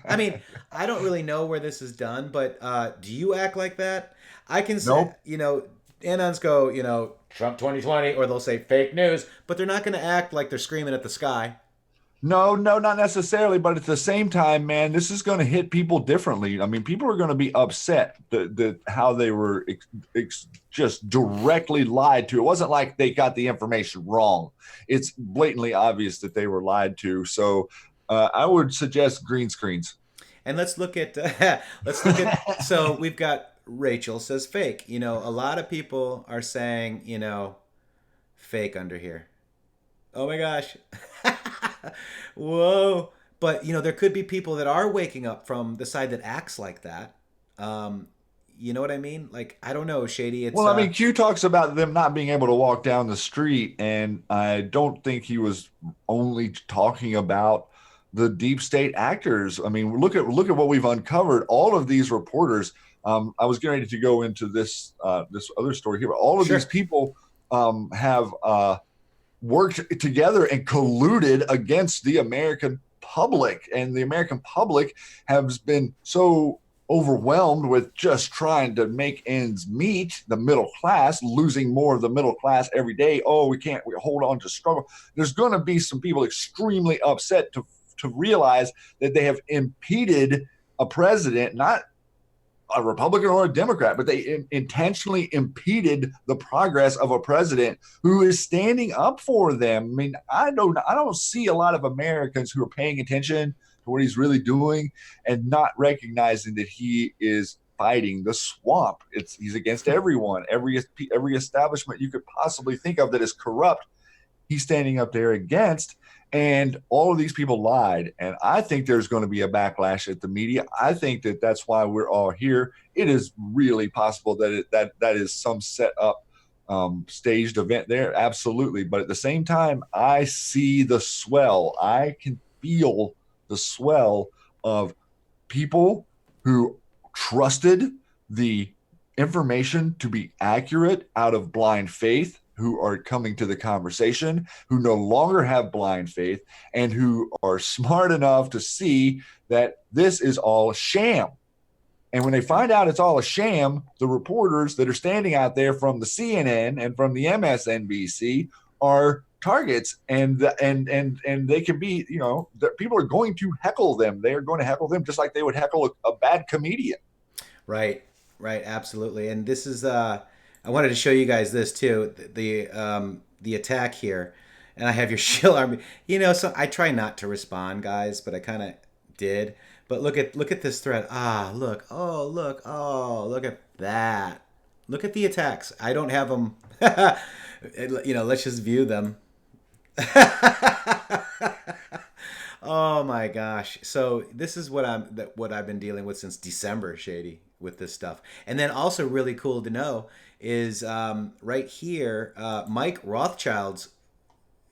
I mean, I don't really know where this is done, but do you act like that? I can say, Nope. you know, Anons go, you know, Trump 2020, or they'll say fake news, but they're not going to act like they're screaming at the sky. No, not necessarily. But at the same time, man, this is going to hit people differently. I mean, people are going to be upset that how they were just directly lied to. It wasn't like they got the information wrong. It's blatantly obvious that they were lied to. So I would suggest green screens. And let's look at so we've got Rachel says fake. You know, a lot of people are saying, you know, fake under here. Oh my gosh. Whoa. But, you know, there could be people that are waking up from the side that acts like that. You know what I mean? Like, I don't know, Shady. It's, well, I mean, Q talks about them not being able to walk down the street, and I don't think he was only talking about the deep state actors. I mean, look at what we've uncovered. All of these reporters. I was getting ready to go into this other story here, but all of these people have worked together and colluded against the American public, and the American public has been so overwhelmed with just trying to make ends meet. The middle class losing more of the middle class every day. Oh, we hold on to struggle. There's going to be some people extremely upset to realize that they have impeded a president, not a Republican or a Democrat, but they intentionally impeded the progress of a president who is standing up for them. I mean, I don't see a lot of Americans who are paying attention to what he's really doing and not recognizing that he is fighting the swamp. He's against everyone, every establishment you could possibly think of that is corrupt. He's standing up there against. And all of these people lied. And I think there's going to be a backlash at the media. I think that that's why we're all here. It is really possible that that is some set up staged event there. Absolutely. But at the same time, I see the swell. I can feel the swell of people who trusted the information to be accurate out of blind faith, who are coming to the conversation, who no longer have blind faith, and who are smart enough to see that this is all a sham. And when they find out it's all a sham, the reporters that are standing out there from the CNN and from the MSNBC are targets, and they can be, you know, people are going to heckle them. They are going to heckle them just like they would heckle a bad comedian. Right, absolutely. And this is I wanted to show you guys this too, the attack here, and I have your shill army. You know, so I try not to respond, guys, but I kind of did. But look at this thread. Look, look at that. Look at the attacks. I don't have them. You know, let's just view them. Oh my gosh. So this is what I've been dealing with since December, Shady, with this stuff. And then also really cool to know is right here, Mike Rothschild's,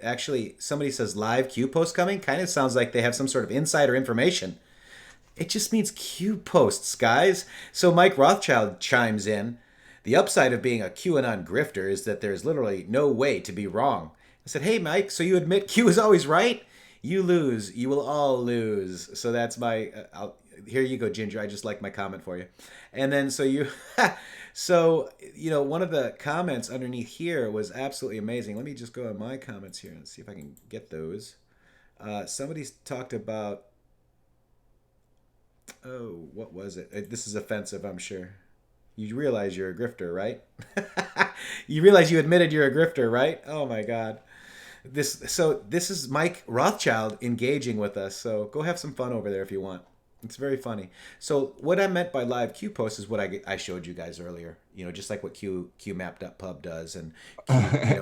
actually, somebody says live Q post coming. Kind of sounds like they have some sort of insider information. It just means Q posts, guys. So Mike Rothschild chimes in. The upside of being a QAnon grifter is that there's literally no way to be wrong. I said, hey, Mike, so you admit Q is always right? You lose. You will all lose. So that's my... here you go, Ginger. I just like my comment for you. And then so you... So, you know, one of the comments underneath here was absolutely amazing. Let me just go on my comments here and see if I can get those. Somebody's talked about... Oh, what was it? This is offensive, I'm sure. You realize you're a grifter, right? You realize you admitted you're a grifter, right? Oh, my God. This is Mike Rothschild engaging with us. So go have some fun over there if you want. It's very funny. So what I meant by live Q posts is what I showed you guys earlier. Just like what QMap.pub does, and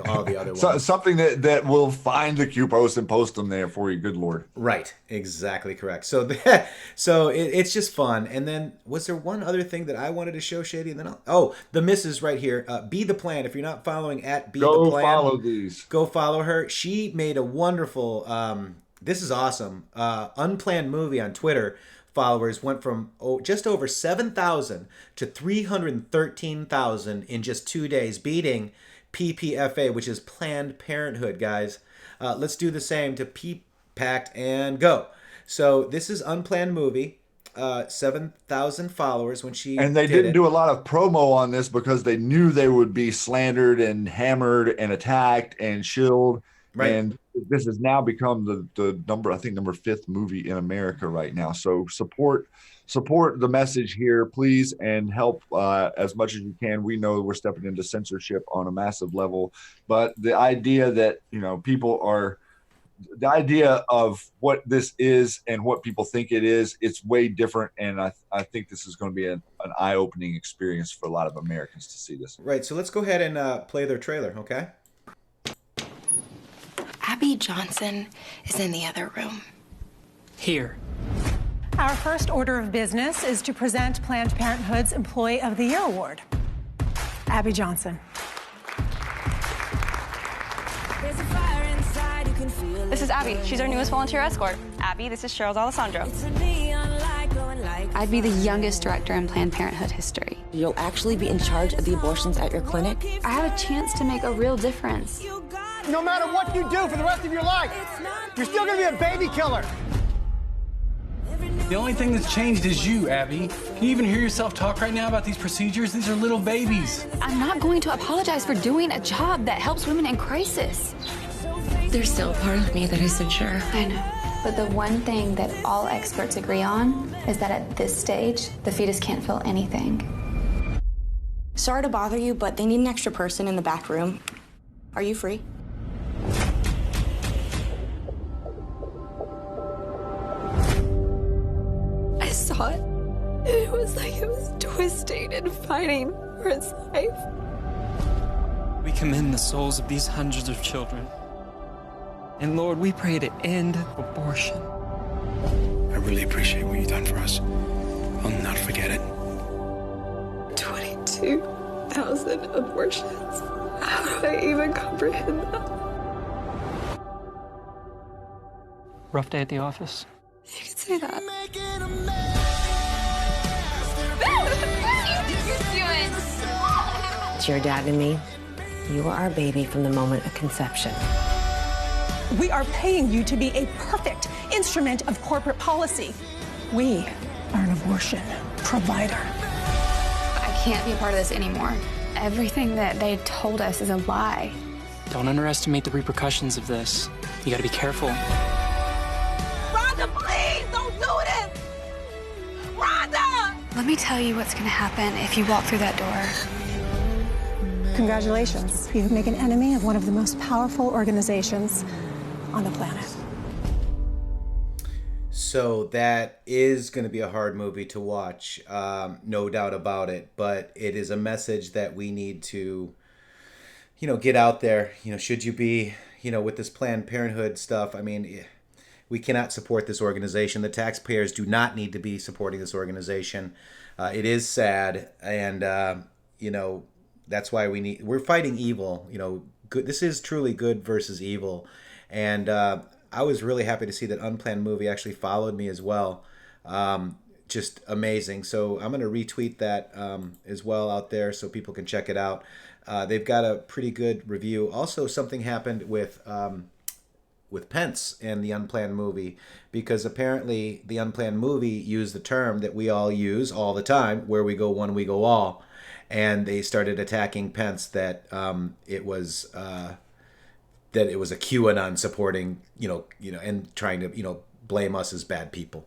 all the other So, ones. something that will find the Q post and post them there for you. Good Lord. Right. Exactly correct. So it's just fun. And then was there one other thing that I wanted to show, Shady? And then the missus right here. Be the Plan. If you're not following at Be the Plan, go follow these. Go follow her. She made a wonderful. This is awesome. Unplanned Movie on Twitter. Followers went from just over 7,000 to 313,000 in just 2 days, beating PPFA, which is Planned Parenthood, guys. Let's do the same to Packed and go. So this is Unplanned Movie. 7,000 followers when she and they didn't do a lot of promo on this because they knew they would be slandered and hammered and attacked and shilled. Right. And this has now become the number 5th movie in America right now. So support the message here, please, and help as much as you can. We know we're stepping into censorship on a massive level, but the idea that the idea of what this is and what people think it is, it's way different. And I think this is going to be an eye-opening experience for a lot of Americans to see this. Right. So let's go ahead and play their trailer, okay? Abby Johnson is in the other room. Here. Our first order of business is to present Planned Parenthood's Employee of the Year Award. Abby Johnson. This is Abby. She's our newest volunteer escort. Abby, this is Cheryl's Alessandro. I'd be the youngest director in Planned Parenthood history. You'll actually be in charge of the abortions at your clinic? I have a chance to make a real difference. No matter what you do for the rest of your life, you're still gonna be a baby killer. The only thing that's changed is you, Abby. Can you even hear yourself talk right now about these procedures? These are little babies. I'm not going to apologize for doing a job that helps women in crisis. There's still a part of me that isn't sure. I know. But the one thing that all experts agree on is that at this stage, the fetus can't feel anything. Sorry to bother you, but they need an extra person in the back room. Are you free? I saw it. It was like it was twisting and fighting for its life. We commend the souls of these hundreds of children. And Lord, we pray to end abortion. I really appreciate what you've done for us. I'll not forget it. 22,000 abortions. How do I even comprehend that? Rough day at the office? You can say that. It's your dad and me. You are our baby from the moment of conception. We are paying you to be a perfect instrument of corporate policy. We are an abortion provider. I can't be a part of this anymore. Everything that they told us is a lie. Don't underestimate the repercussions of this. You gotta be careful. Rhonda, please don't do this! Rhonda! Let me tell you what's gonna happen if you walk through that door. Congratulations. You've made an enemy of one of the most powerful organizations on the planet. So that is going to be a hard movie to watch, no doubt about it. But it is a message that we need to, get out there. Should you be, with this Planned Parenthood stuff? I mean, we cannot support this organization. The taxpayers do not need to be supporting this organization. It is sad, and that's why we're fighting evil. Good. This is truly good versus evil. And I was really happy to see that Unplanned Movie actually followed me as well. Just amazing. So I'm going to retweet that as well out there so people can check it out. They've got a pretty good review. Also, something happened with Pence and the Unplanned Movie, because apparently the Unplanned Movie used the term that we all use all the time, where we go one, we go all. And they started attacking Pence that it was a QAnon supporting, and trying to, blame us as bad people.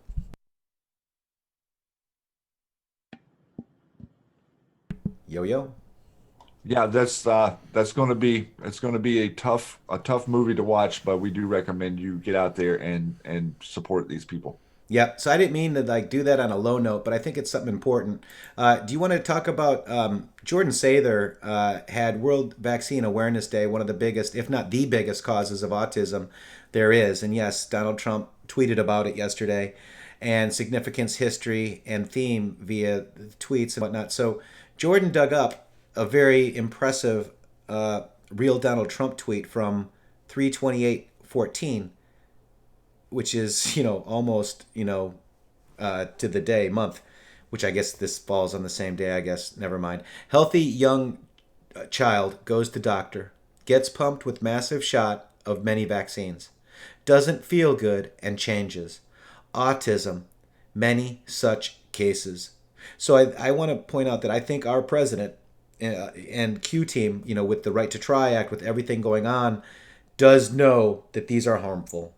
Yo. Yeah, that's going to be a tough movie to watch, but we do recommend you get out there and support these people. Yep. So I didn't mean to like do that on a low note, but I think it's something important. Do you want to talk about Jordan Sather had World Vaccine Awareness Day, one of the biggest, if not the biggest, causes of autism there is. And yes, Donald Trump tweeted about it yesterday, and significance, history, and theme via tweets and whatnot. So Jordan dug up a very impressive real Donald Trump tweet from 3/28/14, which is, almost, to the day, month, which I guess this falls on the same day, I guess. Never mind. Healthy young child goes to doctor, gets pumped with massive shot of many vaccines, doesn't feel good and changes. Autism, many such cases. So I want to point out that I think our president and Q team, with the Right to Try Act, with everything going on, does know that these are harmful.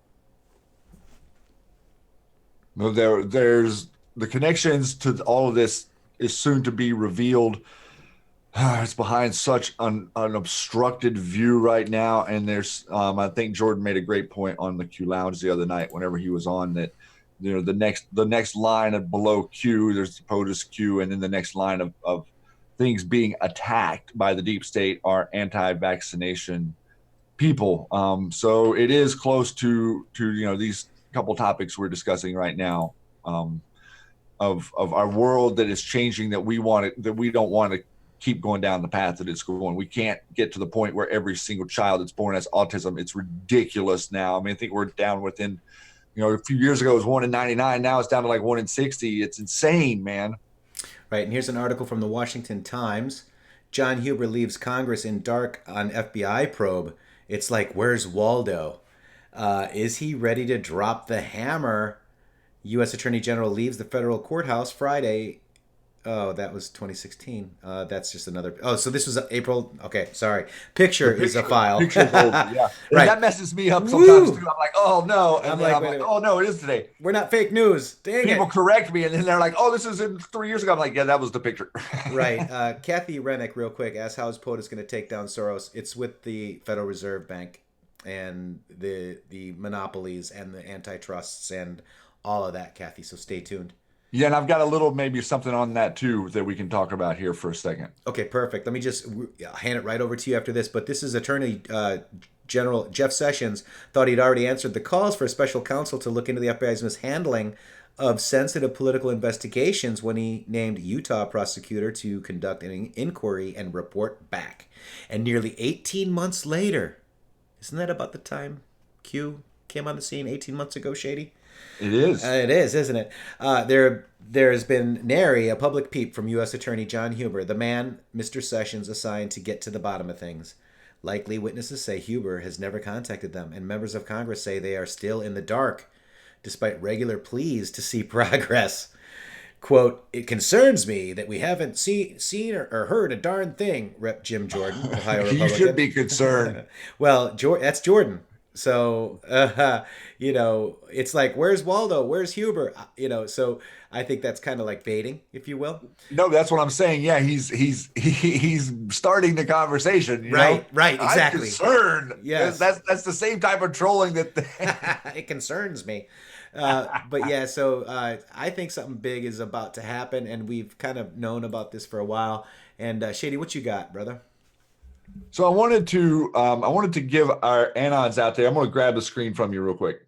No, there's the connections to all of this is soon to be revealed. It's behind such an obstructed view right now, and there's I think Jordan made a great point on the Q Lounge the other night whenever he was on that. The next line of below Q, there's the POTUS Q, and then the next line of things being attacked by the deep state are anti-vaccination people. So it is close to these couple topics we're discussing right now, of our world that is changing, that we don't want to keep going down the path that it's going. We can't get to the point where every single child that's born has autism. It's ridiculous now. I mean, I think we're down within, a few years ago it was 1 in 99. Now it's down to like 1 in 60. It's insane, man. Right. And here's an article from the Washington Times. John Huber leaves Congress in dark on FBI probe. It's like, where's Waldo? Is he ready to drop the hammer? U.S. Attorney General leaves the federal courthouse Friday. Oh, that was 2016. That's just another. Oh, so this was April. Okay, sorry. Picture is a file. Picture's old, yeah. Right. That messes me up sometimes too. I'm like, oh no, and I'm like, oh no, it is today. We're not fake news. Dang People it. correct me, and then they're like, oh, this is in 3 years ago. I'm like, yeah, that was the picture. Right. Kathy Rennick, real quick, asks how is POTUS going to take down Soros? It's with the Federal Reserve Bank and the monopolies and the antitrusts and all of that, Kathy. So stay tuned. Yeah, and I've got a little maybe something on that too that we can talk about here for a second. Okay, perfect. Let me just hand it right over to you after this. But this is Attorney General Jeff Sessions thought he'd already answered the calls for a special counsel to look into the FBI's mishandling of sensitive political investigations when he named Utah prosecutor to conduct an inquiry and report back. And nearly 18 months later, isn't that about the time Q came on the scene 18 months ago, Shady? It is. It is, isn't it? There has been nary a public peep from U.S. Attorney John Huber, the man Mr. Sessions assigned to get to the bottom of things. Likely witnesses say Huber has never contacted them, and members of Congress say they are still in the dark, despite regular pleas to see progress. Quote, "It concerns me that we haven't seen or heard a darn thing," Rep. Jim Jordan, Ohio Republican. You should be concerned. Well, that's Jordan. So, it's like, where's Waldo? Where's Huber? So I think that's kind of like baiting, if you will. No, that's what I'm saying. Yeah, he's starting the conversation. Right, exactly. I'm concerned. Yes. That's the same type of trolling that it concerns me. But yeah, so I think something big is about to happen, and we've kind of known about this for a while. And Shady, what you got, brother? So I wanted to give our anons out there. I'm going to grab the screen from you real quick.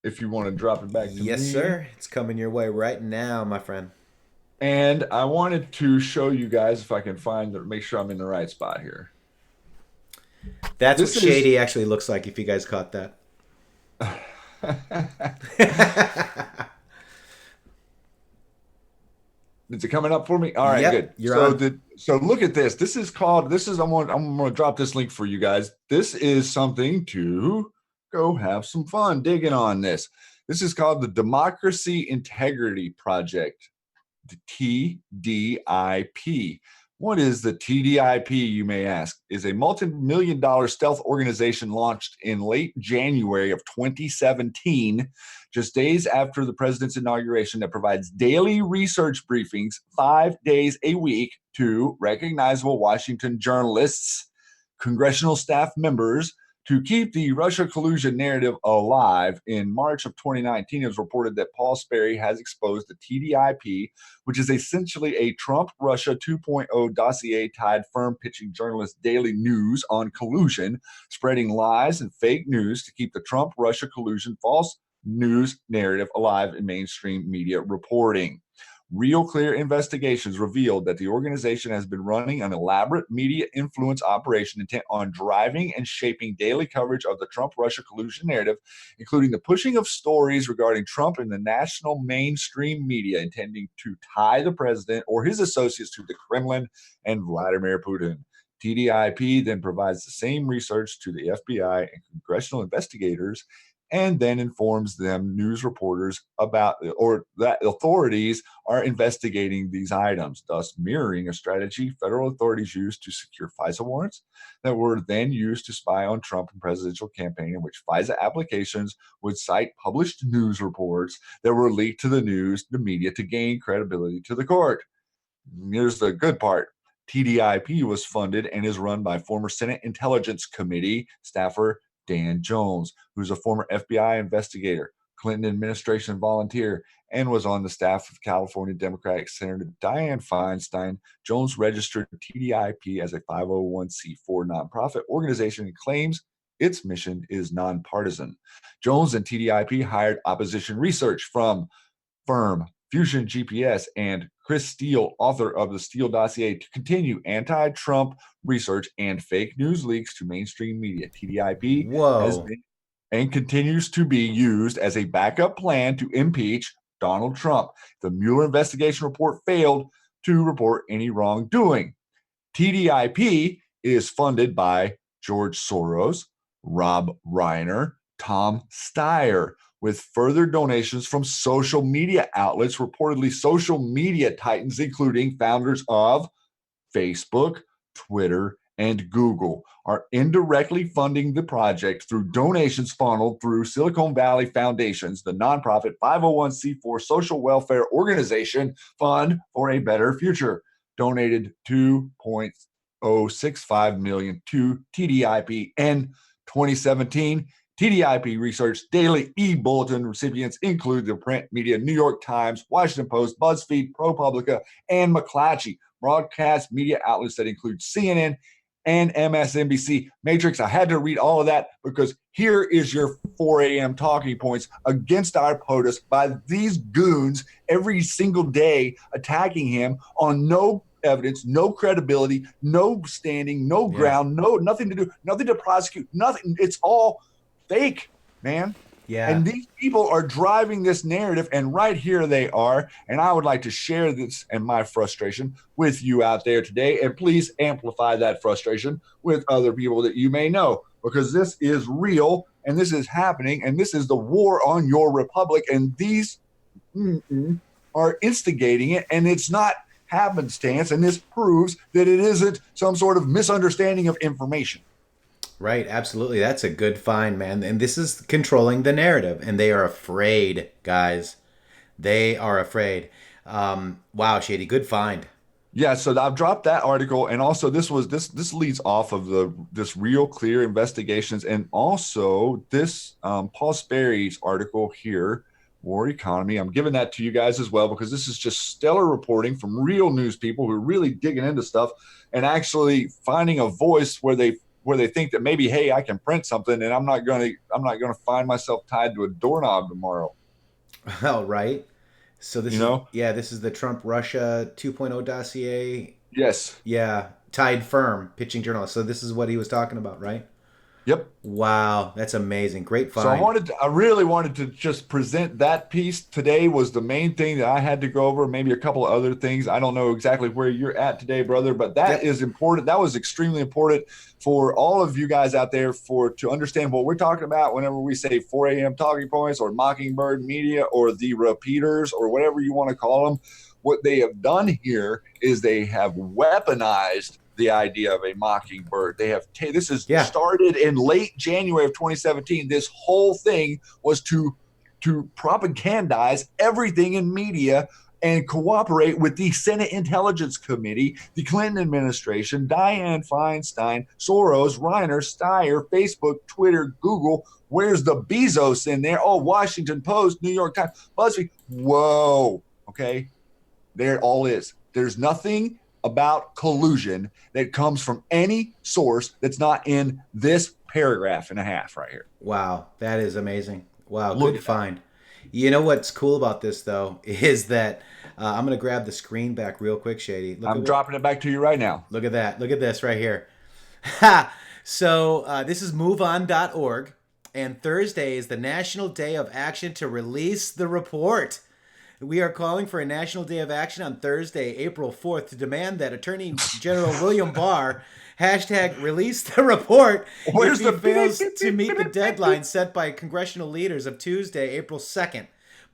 If you want to drop it back to me. Yes, sir. It's coming your way right now, my friend. And I wanted to show you guys if I can make sure I'm in the right spot here. That's what Shady actually looks like, if you guys caught that. Is it coming up for me? All right, yep, good. You're on. So look at this. I'm going to drop this link for you guys. This is something to go have some fun digging on this. This is called the Democracy Integrity Project, the TDIP. What is the TDIP, you may ask? Is a multi-million-dollar stealth organization launched in late January of 2017, just days after the president's inauguration, that provides daily research briefings 5 days a week to recognizable Washington journalists, congressional staff members, To keep the Russia collusion narrative alive, in March of 2019, it was reported that Paul Sperry has exposed the TDIP, which is essentially a Trump-Russia 2.0 dossier tied firm pitching journalist daily news on collusion, spreading lies and fake news to keep the Trump-Russia collusion false news narrative alive in mainstream media reporting. Real Clear investigations revealed that the organization has been running an elaborate media influence operation intent on driving and shaping daily coverage of the Trump-Russia collusion narrative, including the pushing of stories regarding Trump in the national mainstream media, intending to tie the president or his associates to the Kremlin and Vladimir Putin. TDIP then provides the same research to the FBI and congressional investigators, and then informs them, news reporters, about or that authorities are investigating these items, thus mirroring a strategy federal authorities used to secure FISA warrants that were then used to spy on Trump and presidential campaign, in which FISA applications would cite published news reports that were leaked to the media to gain credibility to the court. Here's the good part. TDIP was funded and is run by former Senate Intelligence Committee staffer Dan Jones, who's a former FBI investigator, Clinton administration volunteer, and was on the staff of California Democratic Senator Dianne Feinstein. Jones registered TDIP as a 501c4 nonprofit organization and claims its mission is nonpartisan. Jones and TDIP hired opposition research from firm Fusion GPS and Chris Steele, author of the Steele dossier, to continue anti-Trump research and fake news leaks to mainstream media. TDIP has been and continues to be used as a backup plan to impeach Donald Trump. The Mueller investigation report failed to report any wrongdoing. TDIP is funded by George Soros, Rob Reiner, Tom Steyer, with further donations from social media outlets, reportedly social media titans, including founders of Facebook, Twitter, and Google, are indirectly funding the project through donations funneled through Silicon Valley Foundations, the nonprofit 501c4 social welfare organization Fund for a Better Future, donated $2.065 million to TDIP in 2017. TDIP Research Daily e-Bulletin recipients include the print media New York Times, Washington Post, BuzzFeed, ProPublica, and McClatchy, broadcast media outlets that include CNN and MSNBC. Matrixxx, I had to read all of that because here is your 4 a.m. talking points against our POTUS by these goons every single day attacking him on no evidence, no credibility, no standing, no ground, nothing to do, nothing to prosecute, nothing. It's all fake, man. Yeah. And these people are driving this narrative, and right here they are. And I would like to share this and my frustration with you out there today. And please amplify that frustration with other people that you may know, because this is real and this is happening, and this is the war on your republic. And these are instigating it, and it's not happenstance. And this proves that it isn't some sort of misunderstanding of information. Right, absolutely. That's a good find, man. And this is controlling the narrative, and they are afraid, guys. They are afraid. Wow, Shady, good find. Yeah, so I've dropped that article, and also this leads off of this Real Clear investigations, and also this Paul Sperry's article here, War Economy. I'm giving that to you guys as well because this is just stellar reporting from real news people who are really digging into stuff and actually finding a voice where they think that maybe, hey, I can print something and I'm not gonna find myself tied to a doorknob tomorrow. Oh, right. So this this is the Trump Russia 2.0 dossier. Yes. Yeah. Tied firm, pitching journalist. So this is what he was talking about, right? Yep. Wow, that's amazing. Great find. So I really wanted to just present that piece. Today was the main thing that I had to go over, maybe a couple of other things. I don't know exactly where you're at today, brother, but that is important. That was extremely important for all of you guys out there to understand what we're talking about whenever we say 4 a.m. talking points or Mockingbird Media or the repeaters or whatever you want to call them. What they have done here is they have weaponized the idea of a mockingbird. They have this is started in late January of 2017. This whole thing was to propagandize everything in media and cooperate with the Senate Intelligence Committee, the Clinton administration, Dianne Feinstein, Soros, Reiner, Steyer, Facebook, Twitter, Google. Where's the Bezos in there? Oh, Washington Post, New York Times, BuzzFeed. Whoa. Okay. There it all is. There's nothing about collusion that comes from any source that's not in this paragraph and a half right here. Wow, that is amazing. Wow, good find. You know what's cool about this, though, is that I'm going to grab the screen back real quick, Shady. I'm dropping it back to you right now. Look at that. Look at this right here. So this is moveon.org, and Thursday is the National Day of Action to release the report. We are calling for a National Day of Action on Thursday, April 4th, to demand that Attorney General William Barr #release the report if he fails to meet the deadline set by congressional leaders of Tuesday, April 2nd.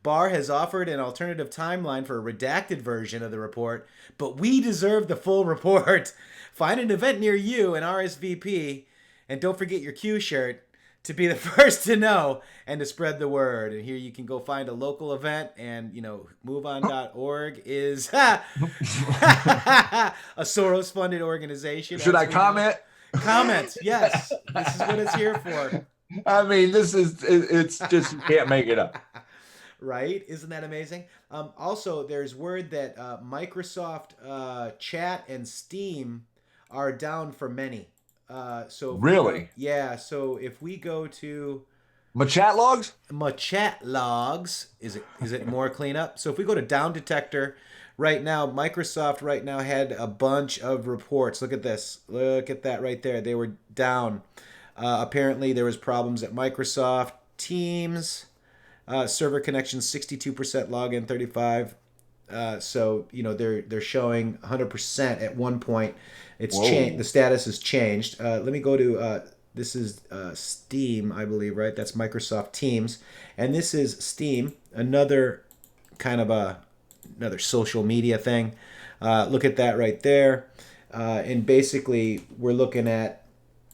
Barr has offered an alternative timeline for a redacted version of the report, but we deserve the full report. Find an event near you and RSVP, and don't forget your Q shirt to be the first to know and to spread the word. And here you can go find a local event, and moveon.org is a Soros funded organization. Should I comment? Comment, yes. This is what it's here for. I mean, it's just, you can't make it up. Right? Isn't that amazing? Also, there's word that Microsoft Chat and Steam are down for many. So really? So if we go to Machat logs, is it more cleanup? So if we go to Down Detector right now, Microsoft right now had a bunch of reports. Look at this. Look at that right there. They were down. Apparently there was problems at Microsoft Teams, server connection 62%, login 35. So they're showing 100% at one point. It's changed. The status has changed. Let me go to this is Steam, I believe, right? That's Microsoft Teams, and this is Steam, another kind of another social media thing. Look at that right there, and basically we're looking at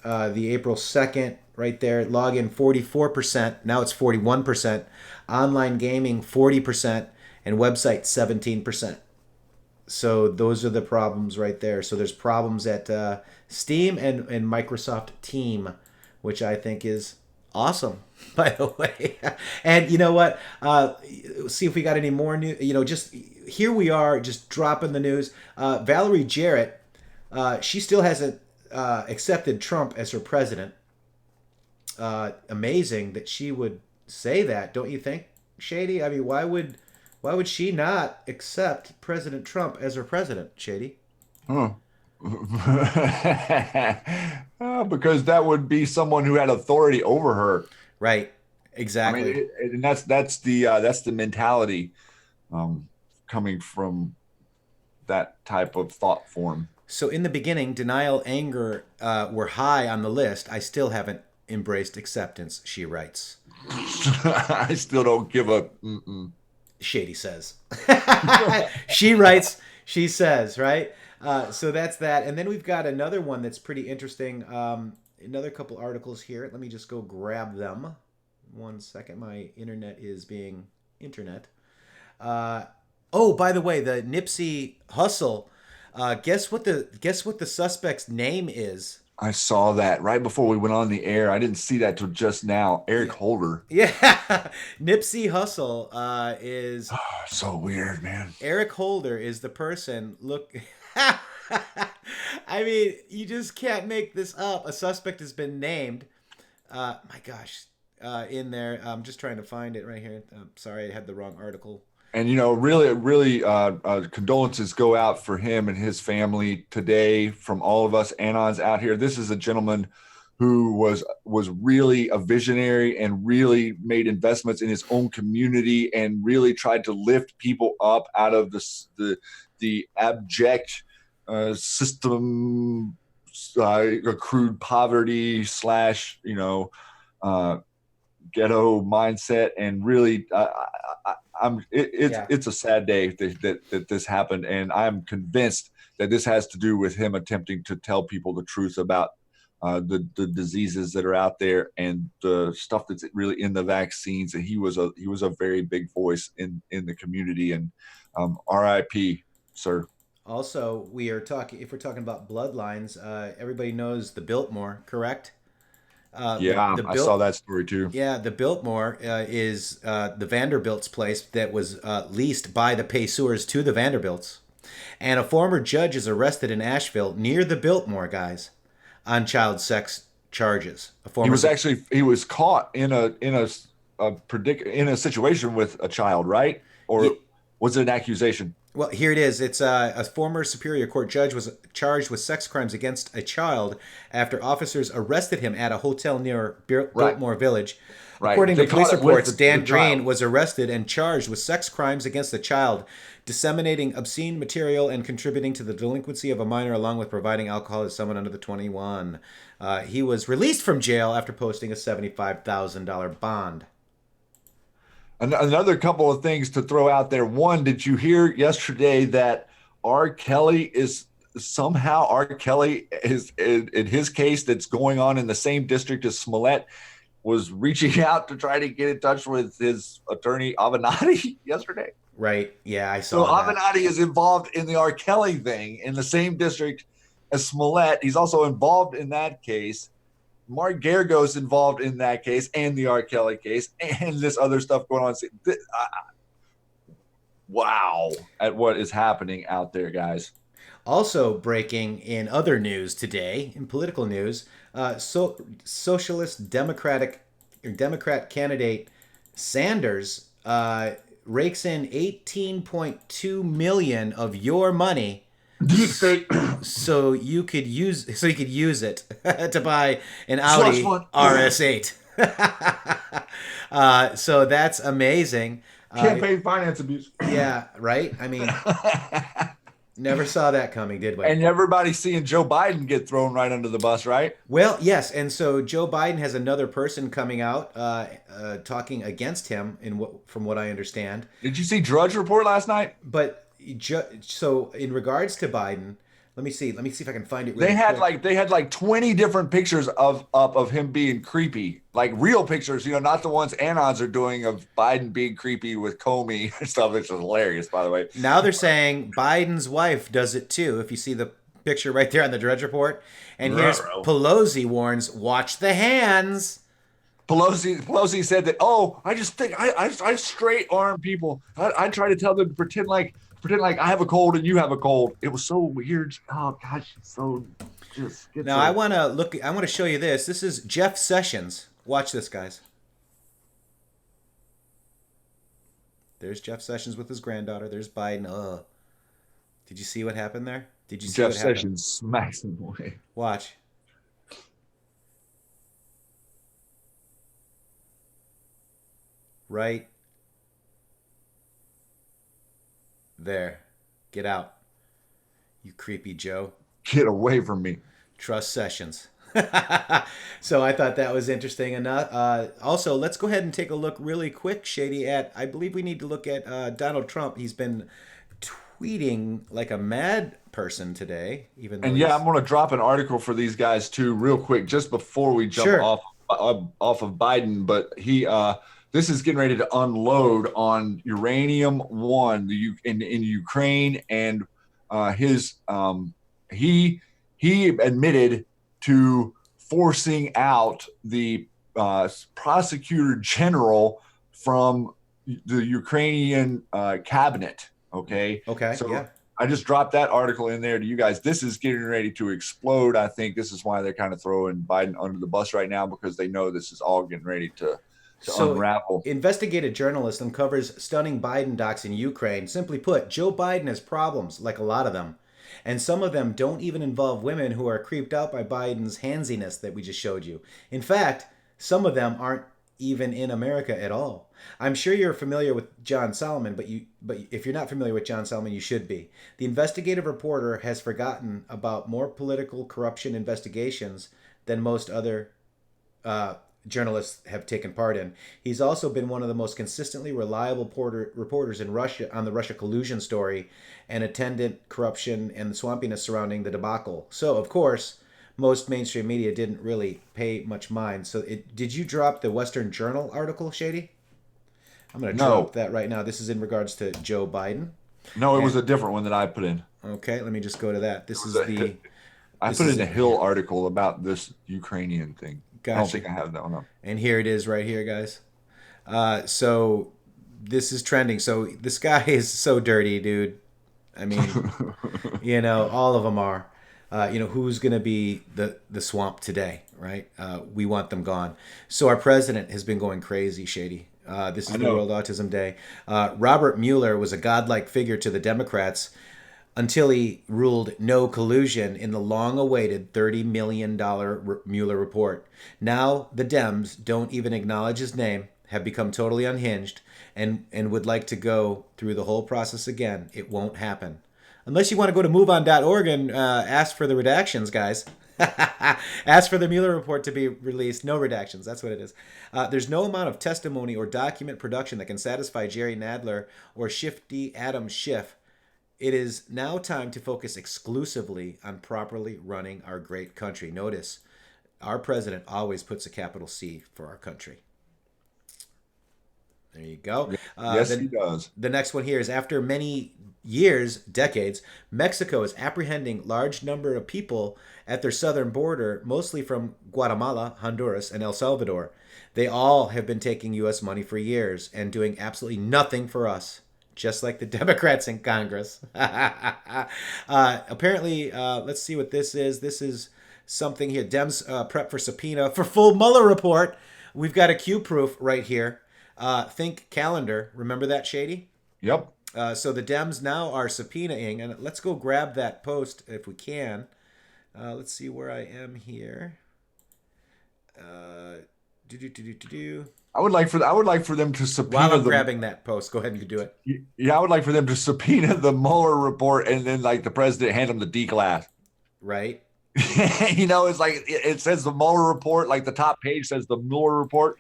the April 2nd right there. Login 44%. Now it's 41%. Online gaming 40%, and website 17%. So those are the problems right there. So there's problems at Steam and Microsoft Team, which I think is awesome, by the way. And you know what? See if we got any more news. Just here we are, just dropping the news. Valerie Jarrett, she still hasn't accepted Trump as her president. Amazing that she would say that, don't you think, Shady? I mean, why would she not accept President Trump as her president, Shady? Because that would be someone who had authority over her. Right. Exactly. I mean, and that's the mentality coming from that type of thought form. So in the beginning, denial, anger were high on the list. I still haven't embraced acceptance, she writes. I still don't give a Shady says. She writes, she says, right? So that's that. And then we've got another one that's pretty interesting. Another couple articles here. Let me just go grab them. 1 second. My internet is being internet. Oh, by the way, the Nipsey Hussle. Guess what the suspect's name is? I saw that right before we went on the air. I didn't see that till just now. Eric Holder. Yeah. Nipsey Hussle is... Oh, so weird, man. Eric Holder is the person. Look... I mean, you just can't make this up. A suspect has been named. My gosh. In there. I'm just trying to find it right here. I'm sorry, I had the wrong article. And, really condolences go out for him and his family today from all of us Anons out here. This is a gentleman who was really a visionary and really made investments in his own community and really tried to lift people up out of the abject system, accrued poverty / ghetto mindset, and really it's a sad day that this happened, and I'm convinced that this has to do with him attempting to tell people the truth about the diseases that are out there and the stuff that's really in the vaccines. And he was a very big voice in the community. And RIP, sir. Also, if we're talking about bloodlines, everybody knows the Biltmore, correct? I saw that story too. Yeah, the Biltmore is the Vanderbilt's place that was leased by the Payseurs to the Vanderbilts. And a former judge is arrested in Asheville near the Biltmore, guys, on child sex charges. He was caught in a situation with a child, right? Or was it an accusation? Well, here it is. It's a former Superior Court judge was charged with sex crimes against a child after officers arrested him at a hotel near Biltmore Village. Right. According to police reports, Dan Drain was arrested and charged with sex crimes against the child, disseminating obscene material and contributing to the delinquency of a minor, along with providing alcohol to someone under the 21. He was released from jail after posting a $75,000 bond. Another couple of things to throw out there. One, did you hear yesterday that R. Kelly is in his case that's going on in the same district as Smollett, was reaching out to try to get in touch with his attorney Avenatti yesterday? Right. Yeah, I saw that. Avenatti is involved in the R. Kelly thing in the same district as Smollett. He's also involved in that case. Mark Geragos involved in that case and the R. Kelly case and this other stuff going on. Wow at what is happening out there, guys. Also breaking in other news today, in political news, Socialist Democrat candidate Sanders rakes in $18.2 million of your money. So you could use it to buy an Audi RS8. So that's amazing. Campaign finance abuse. Yeah, right. I mean, never saw that coming, did we? And everybody's seeing Joe Biden get thrown right under the bus, right? Well, yes. And so Joe Biden has another person coming out talking against him, from what I understand. Did you see Drudge Report last night? But so in regards to Biden, let me see if I can find it. They had like 20 different pictures of him being creepy, like real pictures, not the ones Anons are doing of Biden being creepy with Comey and stuff, which is hilarious, by the way. Now they're saying Biden's wife does it too. If you see the picture right there on the Drudge Report, and here's Pelosi warns, watch the hands. Pelosi said that. I just think I straight arm people. I try to tell them to pretend like I have a cold and you have a cold. It was so weird. Oh gosh, so just. Now I want to show you this. This is Jeff Sessions. Watch this, guys. There's Jeff Sessions with his granddaughter. There's Biden. Did you see what happened there? Did you see Jeff what happened? Sessions smacks him away. Watch. Right there. Get out. You creepy Joe. Get away from me. Trust Sessions. So I thought that was interesting enough. Also, let's go ahead and take a look really quick, Shady, I believe we need to look at Donald Trump. He's been tweeting like a mad person today. I'm going to drop an article for these guys too real quick just before we jump off of Biden. But this is getting ready to unload on Uranium One in Ukraine, and he admitted to forcing out the prosecutor general from the Ukrainian cabinet. Okay. So yeah. I just dropped that article in there to you guys. This is getting ready to explode. I think this is why they're kind of throwing Biden under the bus right now, because they know this is all getting ready to unravel. Investigative journalist uncovers stunning Biden docs in Ukraine. Simply put, Joe Biden has problems, like a lot of them. And some of them don't even involve women who are creeped out by Biden's handsiness that we just showed you. In fact, some of them aren't even in America at all. I'm sure you're familiar with John Solomon, but if you're not familiar with John Solomon, you should be. The investigative reporter has forgotten about more political corruption investigations than most other journalists have taken part in. He's also been one of the most consistently reliable reporters in Russia on the Russia collusion story and attendant corruption and the swampiness surrounding the debacle. So, of course, most mainstream media didn't really pay much mind. So did you drop the Western Journal article, Shady? I'm going to drop that right now. This is in regards to Joe Biden. No, it was a different one that I put in. Okay, let me just go to that. I put in a Hill article about this Ukrainian thing. Gotcha. I don't think I have that one up. And here it is right here, guys. So this is trending. So this guy is so dirty, dude. I mean, all of them are. Who's going to be the swamp today, right? We want them gone. So our president has been going crazy, Shady. This is the World Autism Day. Robert Mueller was a godlike figure to the Democrats until he ruled no collusion in the long-awaited $30 million Mueller report. Now the Dems don't even acknowledge his name, have become totally unhinged, and would like to go through the whole process again. It won't happen. Unless you want to go to moveon.org and ask for the redactions, guys. Ask for the Mueller report to be released. No redactions. That's what it is. There's no amount of testimony or document production that can satisfy Jerry Nadler or shifty Adam Schiff. It is now time to focus exclusively on properly running our great country. Notice, our president always puts a capital C for our country. There you go. Yes, he does. The next one here is, after many years, decades, Mexico is apprehending large number of people at their southern border, mostly from Guatemala, Honduras, and El Salvador. They all have been taking U.S. money for years and doing absolutely nothing for us, just like the Democrats in Congress. Apparently, let's see what this is. This is something here. Dems prep for subpoena for full Mueller report. We've got a Q proof right here. Think calendar. Remember that, Shady? Yep. So the Dems now are subpoenaing, and let's go grab that post if we can. Let's see where I am here. I would like for them to subpoena. While I'm grabbing that post, go ahead and do it. Yeah, I would like for them to subpoena the Mueller report, and then the president hand them the D class. Right. It's like it says the Mueller report, like the top page says the Mueller report,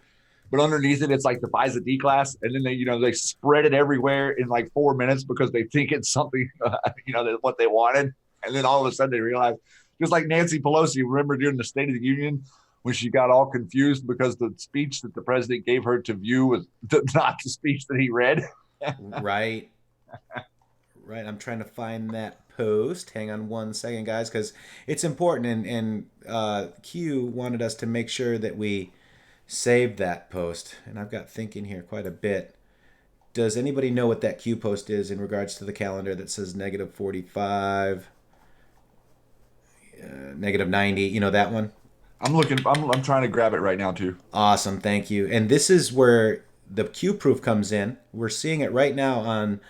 but underneath it, it's like the FISA D class, and then they spread it everywhere in like 4 minutes because they think it's something, what they wanted, and then all of a sudden they realize, just like Nancy Pelosi, remember during the State of the Union when she got all confused because the speech that the president gave her to view was not the speech that he read. Right. Right. I'm trying to find that post. Hang on one second, guys, because it's important, and Q wanted us to make sure that we saved that post, and I've got thinking here quite a bit. Does anybody know what that Q post is in regards to the calendar that says -45, -90? That one? I'm trying to grab it right now too. Awesome, thank you. And this is where the Q proof comes in. We're seeing it right now on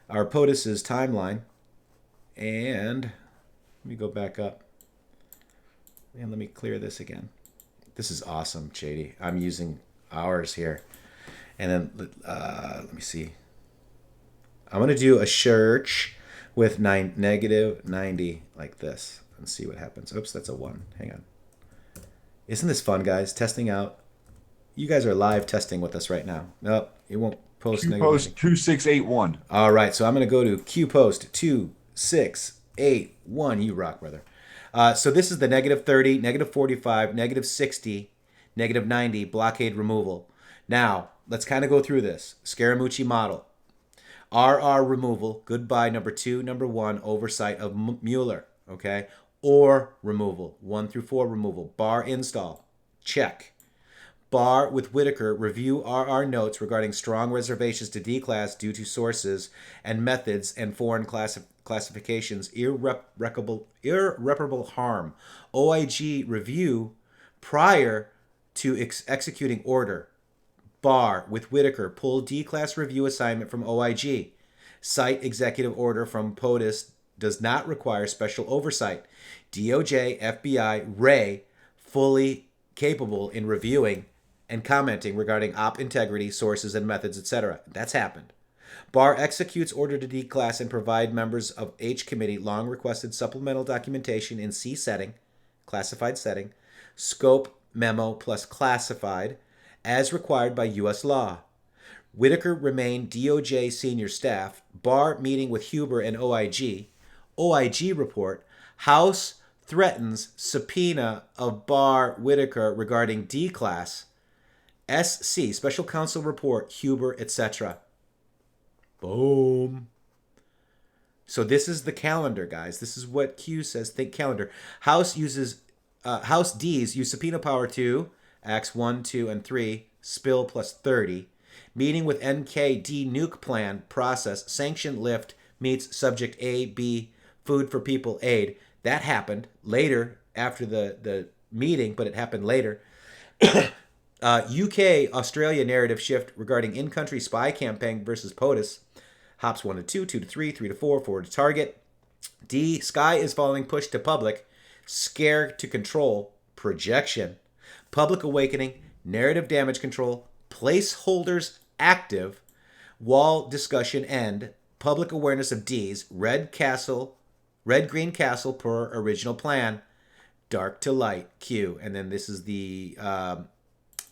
our POTUS's timeline. And let me go back up. And let me clear this again. This is awesome, Shady. I'm using ours here. And then let me see. I'm going to do a search with -90 like this and see what happens. Oops, that's a 1. Hang on. Isn't this fun, guys? Testing out. You guys are live testing with us right now. Nope, it won't post. Q post 2681. All right, so I'm going to go to Q post 2681. You rock, brother. So this is the -30, -45, -60, -90 blockade removal. Now, let's kind of go through this. Scaramucci model. RR removal, goodbye number 2, number 1, oversight of Mueller, okay? Or removal, 1 through 4 removal. Barr install, check. Barr with Whitaker, review RR notes regarding strong reservations to D-class due to sources and methods and foreign classifications, irreparable harm. OIG review prior to executing order. Barr with Whitaker, pull D-class review assignment from OIG. Cite executive order from POTUS does not require special oversight. DOJ, FBI, Ray, fully capable in reviewing and commenting regarding op integrity, sources, and methods, etc. That's happened. Barr executes order to D-class and provide members of H committee long requested supplemental documentation in C setting, classified setting, scope memo plus classified, as required by U.S. law. Whitaker remained DOJ senior staff. Barr meeting with Huber and OIG. OIG report, House threatens subpoena of Barr Whitaker regarding D-Class. SC, Special Counsel Report, Huber, etc. Boom. So this is the calendar, guys. This is what Q says. Think calendar. House D's use subpoena power to Acts 1, 2, and 3. Spill plus 30. Meeting with NKD nuke plan process. Sanction lift meets subject A, B, food for people aid. That happened later after the meeting, but it happened later. UK, Australia narrative shift regarding in-country spy campaign versus POTUS. Hops 1 to 2, 2 to 3, 3 to 4, 4 to target. D, sky is falling, push to public. Scare to control, projection. Public awakening, narrative damage control. Placeholders active. Wall discussion end. Public awareness of D's. Red green castle per original plan. Dark to light, Q. And then this is the...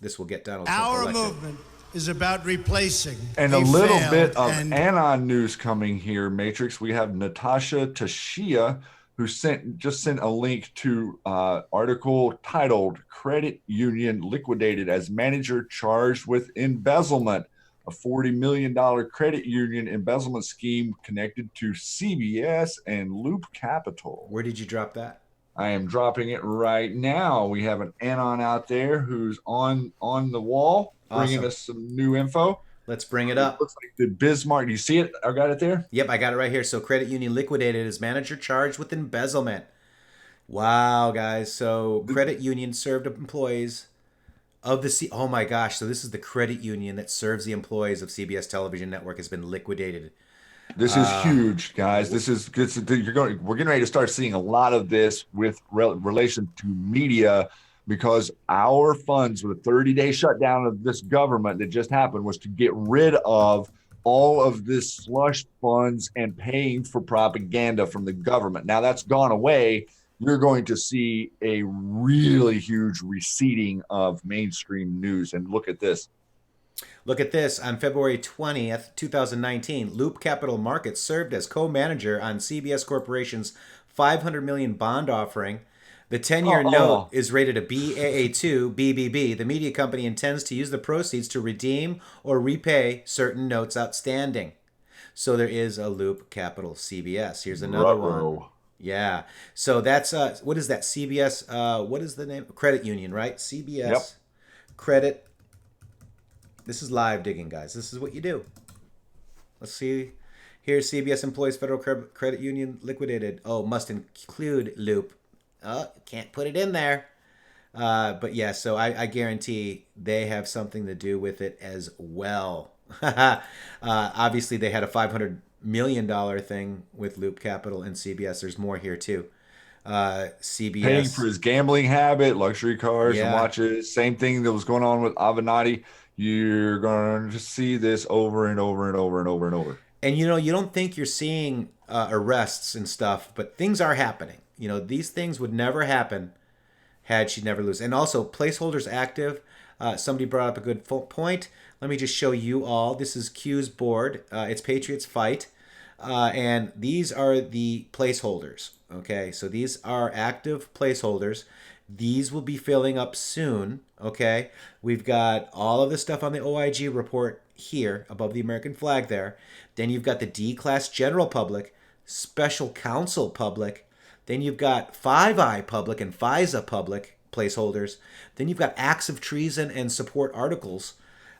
this will get Donald Trump Our elected. movement is about replacing and a little bit of and Anon news coming here, Matrixxx. We have Natasha Tashia, who just sent a link to article titled "Credit Union Liquidated as Manager Charged with Embezzlement." A $40 million credit union embezzlement scheme connected to CBS and Loop Capital. Where did you drop that? I am dropping it right now. We have an Anon out there who's on the wall, bringing Awesome. us some new info. Let's bring it up. Looks like the Bismarck. Do you see it? I got it there. Yep, I got it right here. So credit union liquidated as manager charged with embezzlement. Wow, guys. So credit union served employees of the oh my gosh. So this is the credit union that serves the employees of CBS television network has been liquidated. This is huge, guys. We're getting ready to start seeing a lot of this with relation to media, because our funds with a 30-day shutdown of this government that just happened was to get rid of all of this slush funds and paying for propaganda from the government. Now that's gone away. You're going to see a really huge receding of mainstream news. And look at this. Look at this. On February 20th, 2019, Loop Capital Markets served as co-manager on CBS Corporation's $500 million bond offering. The 10-year note is rated a Baa2 BBB. The media company intends to use the proceeds to redeem or repay certain notes outstanding. So there is a Loop Capital CBS. Here's another one. Yeah. So that's, what is that? CBS, what is the name? Credit Union, right? CBS Credit. This is live digging, guys. This is what you do. Let's see. Here's CBS Employees Federal Credit Union liquidated. Oh, must include Loop. Oh, can't put it in there. But yeah, so I guarantee they have something to do with it as well. Obviously, they had a $500 million thing with Loop Capital and CBS. There's more here, too. CBS. Paying for his gambling habit, luxury cars and watches. Same thing that was going on with Avenatti. You're going to see this over and over and over and over and over. And, you know, you don't think you're seeing arrests and stuff, but things are happening. You know, these things would never happen had she never lose. And also, placeholders active. Somebody brought up a good point. Let me just show you all. This is Q's board. It's Patriots Fight. And these are the placeholders. Okay, so these are active placeholders. These will be filling up soon. Okay, we've got all of the stuff on the OIG report here above the American flag there. Then you've got the D-Class General Public, Special Counsel Public. Then you've got Five Eye Public and FISA Public placeholders. Then you've got acts of treason and support articles.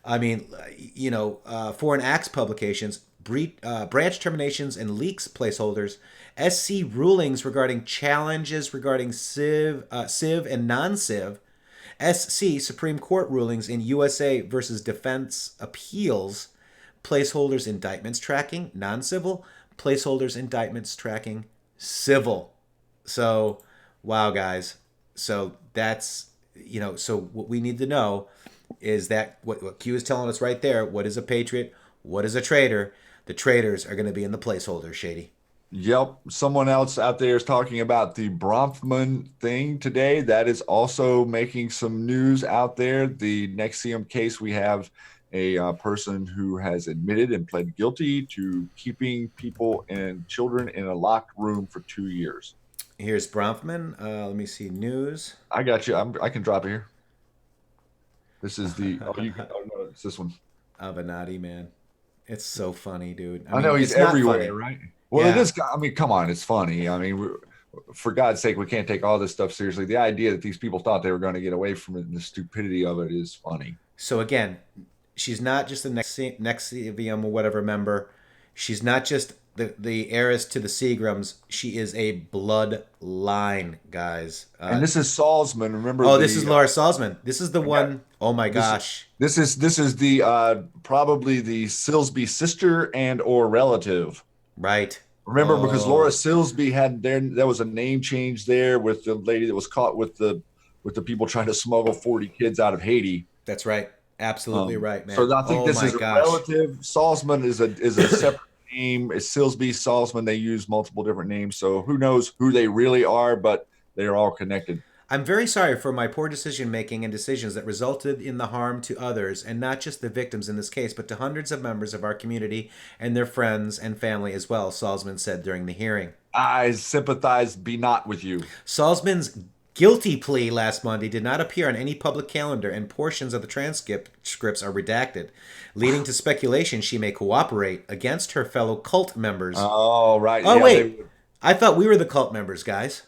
I mean, you know, foreign acts publications, branch terminations and leaks placeholders, SC rulings regarding challenges regarding civ and non-civ, SC Supreme Court rulings in USA versus defense appeals, placeholders indictments tracking non-civil, placeholders indictments tracking civil. So, wow, guys. So that's, you know, so what we need to know is that what Q is telling us right there. What is a patriot? What is a traitor? The traitors are going to be in the placeholders, Shady. Yep. Someone else out there is talking about the Bronfman thing today. That is also making some news out there. The NXIVM case, we have a person who has admitted and pled guilty to keeping people and children in a locked room for 2 years. Here's Bronfman. Let me see news. I got you. I can drop it here. This is the. Oh, no, it's this one. Avenatti, man, it's so funny, dude. I know he's everywhere, right? Well, yeah. this guy. I mean, come on, it's funny. I mean, for God's sake, we can't take all this stuff seriously. The idea that these people thought they were going to get away from it and the stupidity of it is funny. So again, she's not just a NXIVM or whatever member. She's not just the heiress to the Seagrams. She is a bloodline, guys. And this is Salzman. Remember? Oh, this is Laura Salzman. This is the one. Oh my gosh. This is the probably the Silsby sister and or relative. Right. Remember, because Laura Silsby had there was a name change there with the lady that was caught with the people trying to smuggle 40 kids out of Haiti. That's right. Absolutely right, man. So I think this is a relative. Salzman is a separate name. It's Silsby, Salzman. They use multiple different names. So who knows who they really are, but they are all connected. I'm very sorry for my poor decision-making and decisions that resulted in the harm to others, and not just the victims in this case, but to hundreds of members of our community and their friends and family as well, Salzman said during the hearing. I sympathize be not with you. Salzman's guilty plea last Monday did not appear on any public calendar, and portions of the transcripts are redacted, leading to speculation she may cooperate against her fellow cult members. Oh, right. Oh, yeah, wait. I thought we were the cult members, guys.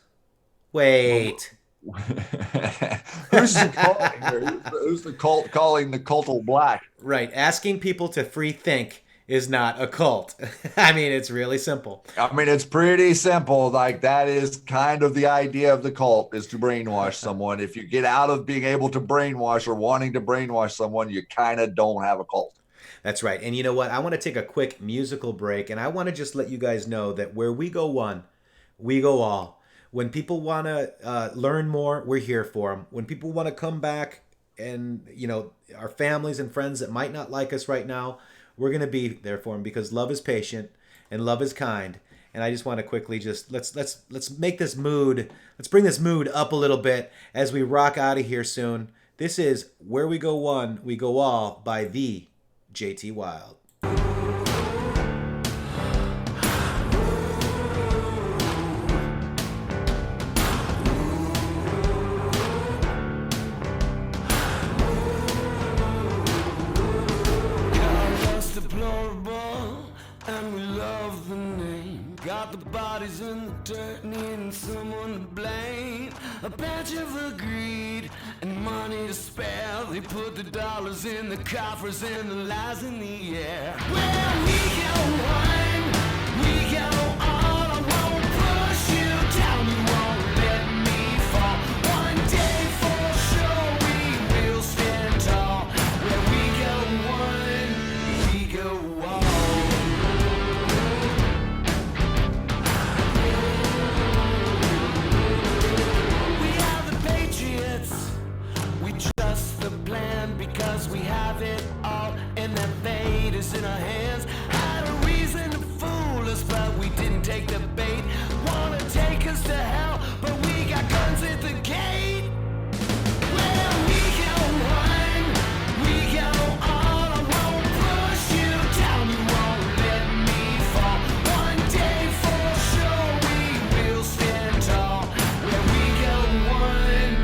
Wait. Who's the cult here? Who's the cult calling the cult all black? Right. Asking people to free think is not a cult. I mean, it's really simple. I mean, it's pretty simple. Like, that is kind of the idea of the cult, is to brainwash someone. If you get out of being able to brainwash or wanting to brainwash someone, you kind of don't have a cult. That's right. And you know what? I want to take a quick musical break, and I want to just let you guys know that where we go one, we go all. When people want to learn more, we're here for them. When people want to come back and, you know, our families and friends that might not like us right now, we're going to be there for them, because love is patient and love is kind. And I just want to quickly just let's make this mood, let's bring this mood up a little bit as we rock out of here soon. This is Where We Go One, We Go All by the JT Wild. And we love the name. Got the bodies in the dirt, needing someone to blame. A batch of greed and money to spare. They put the dollars in the coffers and the lies in the air. Where we go one, we go all. I won't push you down, you won't let me fall. One day for sure we will stand tall. Where we go one, we go all. We trust the plan because we have it all, and that fate is in our hands. Had a reason to fool us, but we didn't take the bait. Wanna take us to hell, but we got guns at the gate. Where we go one, we go all. I won't push you down, you won't let me fall. One day for sure we will stand tall. Where we go one.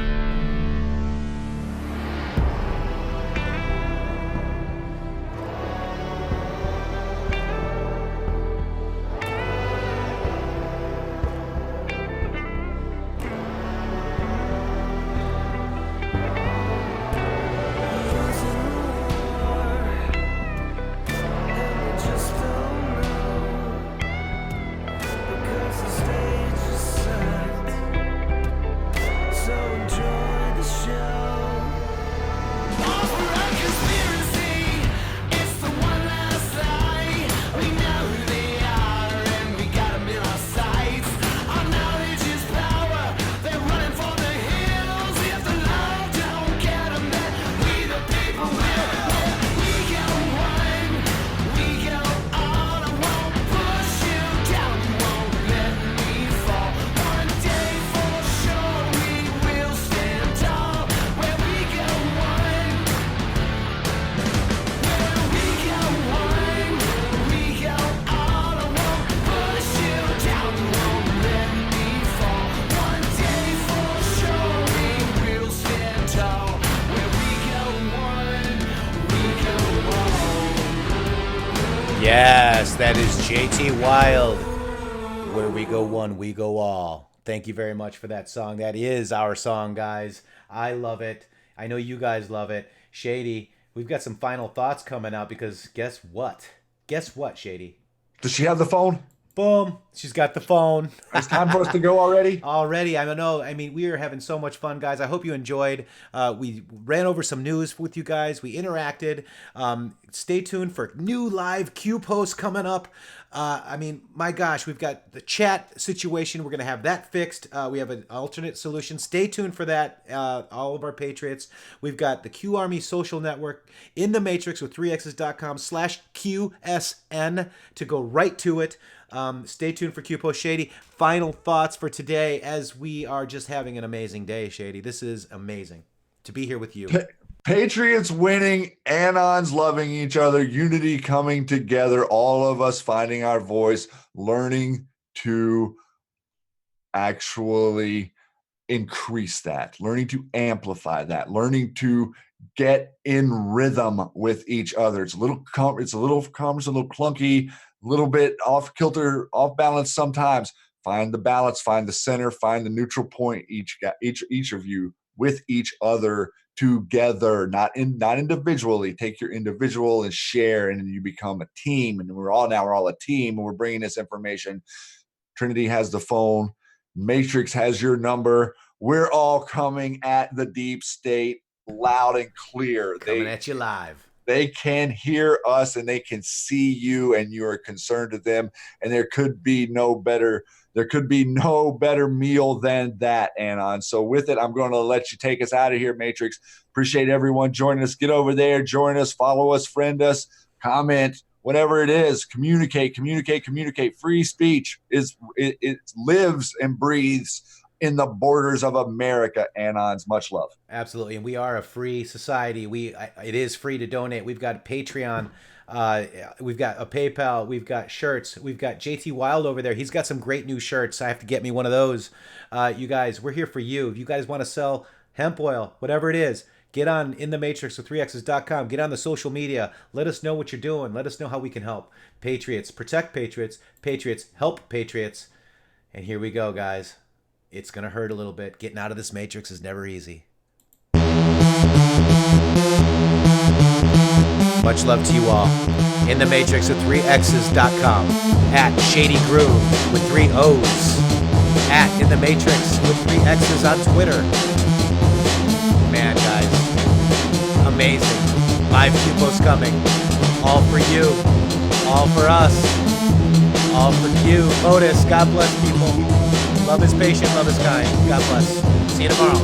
Yes, that is JT Wild. Where we go one, we go all. Thank you very much for that song. That is our song, guys. I love it. I know you guys love it. Shady, we've got some final thoughts coming out because guess what? Guess what, Shady? Does she have the phone? Boom. She's got the phone. It's time for us to go already? Already. I don't know. I mean, we are having so much fun, guys. I hope you enjoyed. We ran over some news with you guys. We interacted. Stay tuned for new live Q posts coming up. I mean, my gosh, we've got the chat situation. We're going to have that fixed. We have an alternate solution. Stay tuned for that. All of our Patriots. We've got the QArmy social network in the Matrix with 3x's.com/QSN to go right to it. Stay tuned for QPost. Shady, final thoughts for today as we are just having an amazing day, Shady. This is amazing to be here with you. Patriots winning, Anons loving each other, unity coming together, all of us finding our voice, learning to actually increase that, learning to amplify that, learning to get in rhythm with each other. It's a little conference, a little clunky, a little bit off kilter, off balance sometimes. Find the balance, find the center, find the neutral point, each of you with each other together, not individually. Take your individual and share, and then you become a team. And we're all a team, and we're bringing this information. Trinity has the phone. Matrixxx has your number. We're all coming at the deep state loud and clear. Coming at you live. They can hear us and they can see you, and you are concerned to them. And there could be no better meal than that, Anon. So with it, I'm going to let you take us out of here, Matrixxx. Appreciate everyone joining us. Get over there, join us, follow us, friend us, comment, whatever it is. Communicate. Free speech it lives and breathes in the borders of America. Anons, much love. Absolutely. And we are a free society. It is free to donate. We've got Patreon. We've got a PayPal. We've got shirts. We've got JT Wild over there. He's got some great new shirts. I have to get me one of those. You guys, we're here for you. If you guys want to sell hemp oil, whatever it is, get on intheMatrixxx with 3x's.com. Get on the social media. Let us know what you're doing. Let us know how we can help. Patriots, protect Patriots. Patriots, help Patriots. And here we go, guys. It's going to hurt a little bit. Getting out of this Matrix is never easy. Much love to you all. In the Matrixxx with 3x's.com. At Shady Grooove with 3 O's. At In the Matrixxx with 3 X's on Twitter. Man, guys. Amazing. Live Q-posts coming. All for you. All for us. All for Q. Otis, God bless people. Love is patient, love is kind. God bless. See you tomorrow.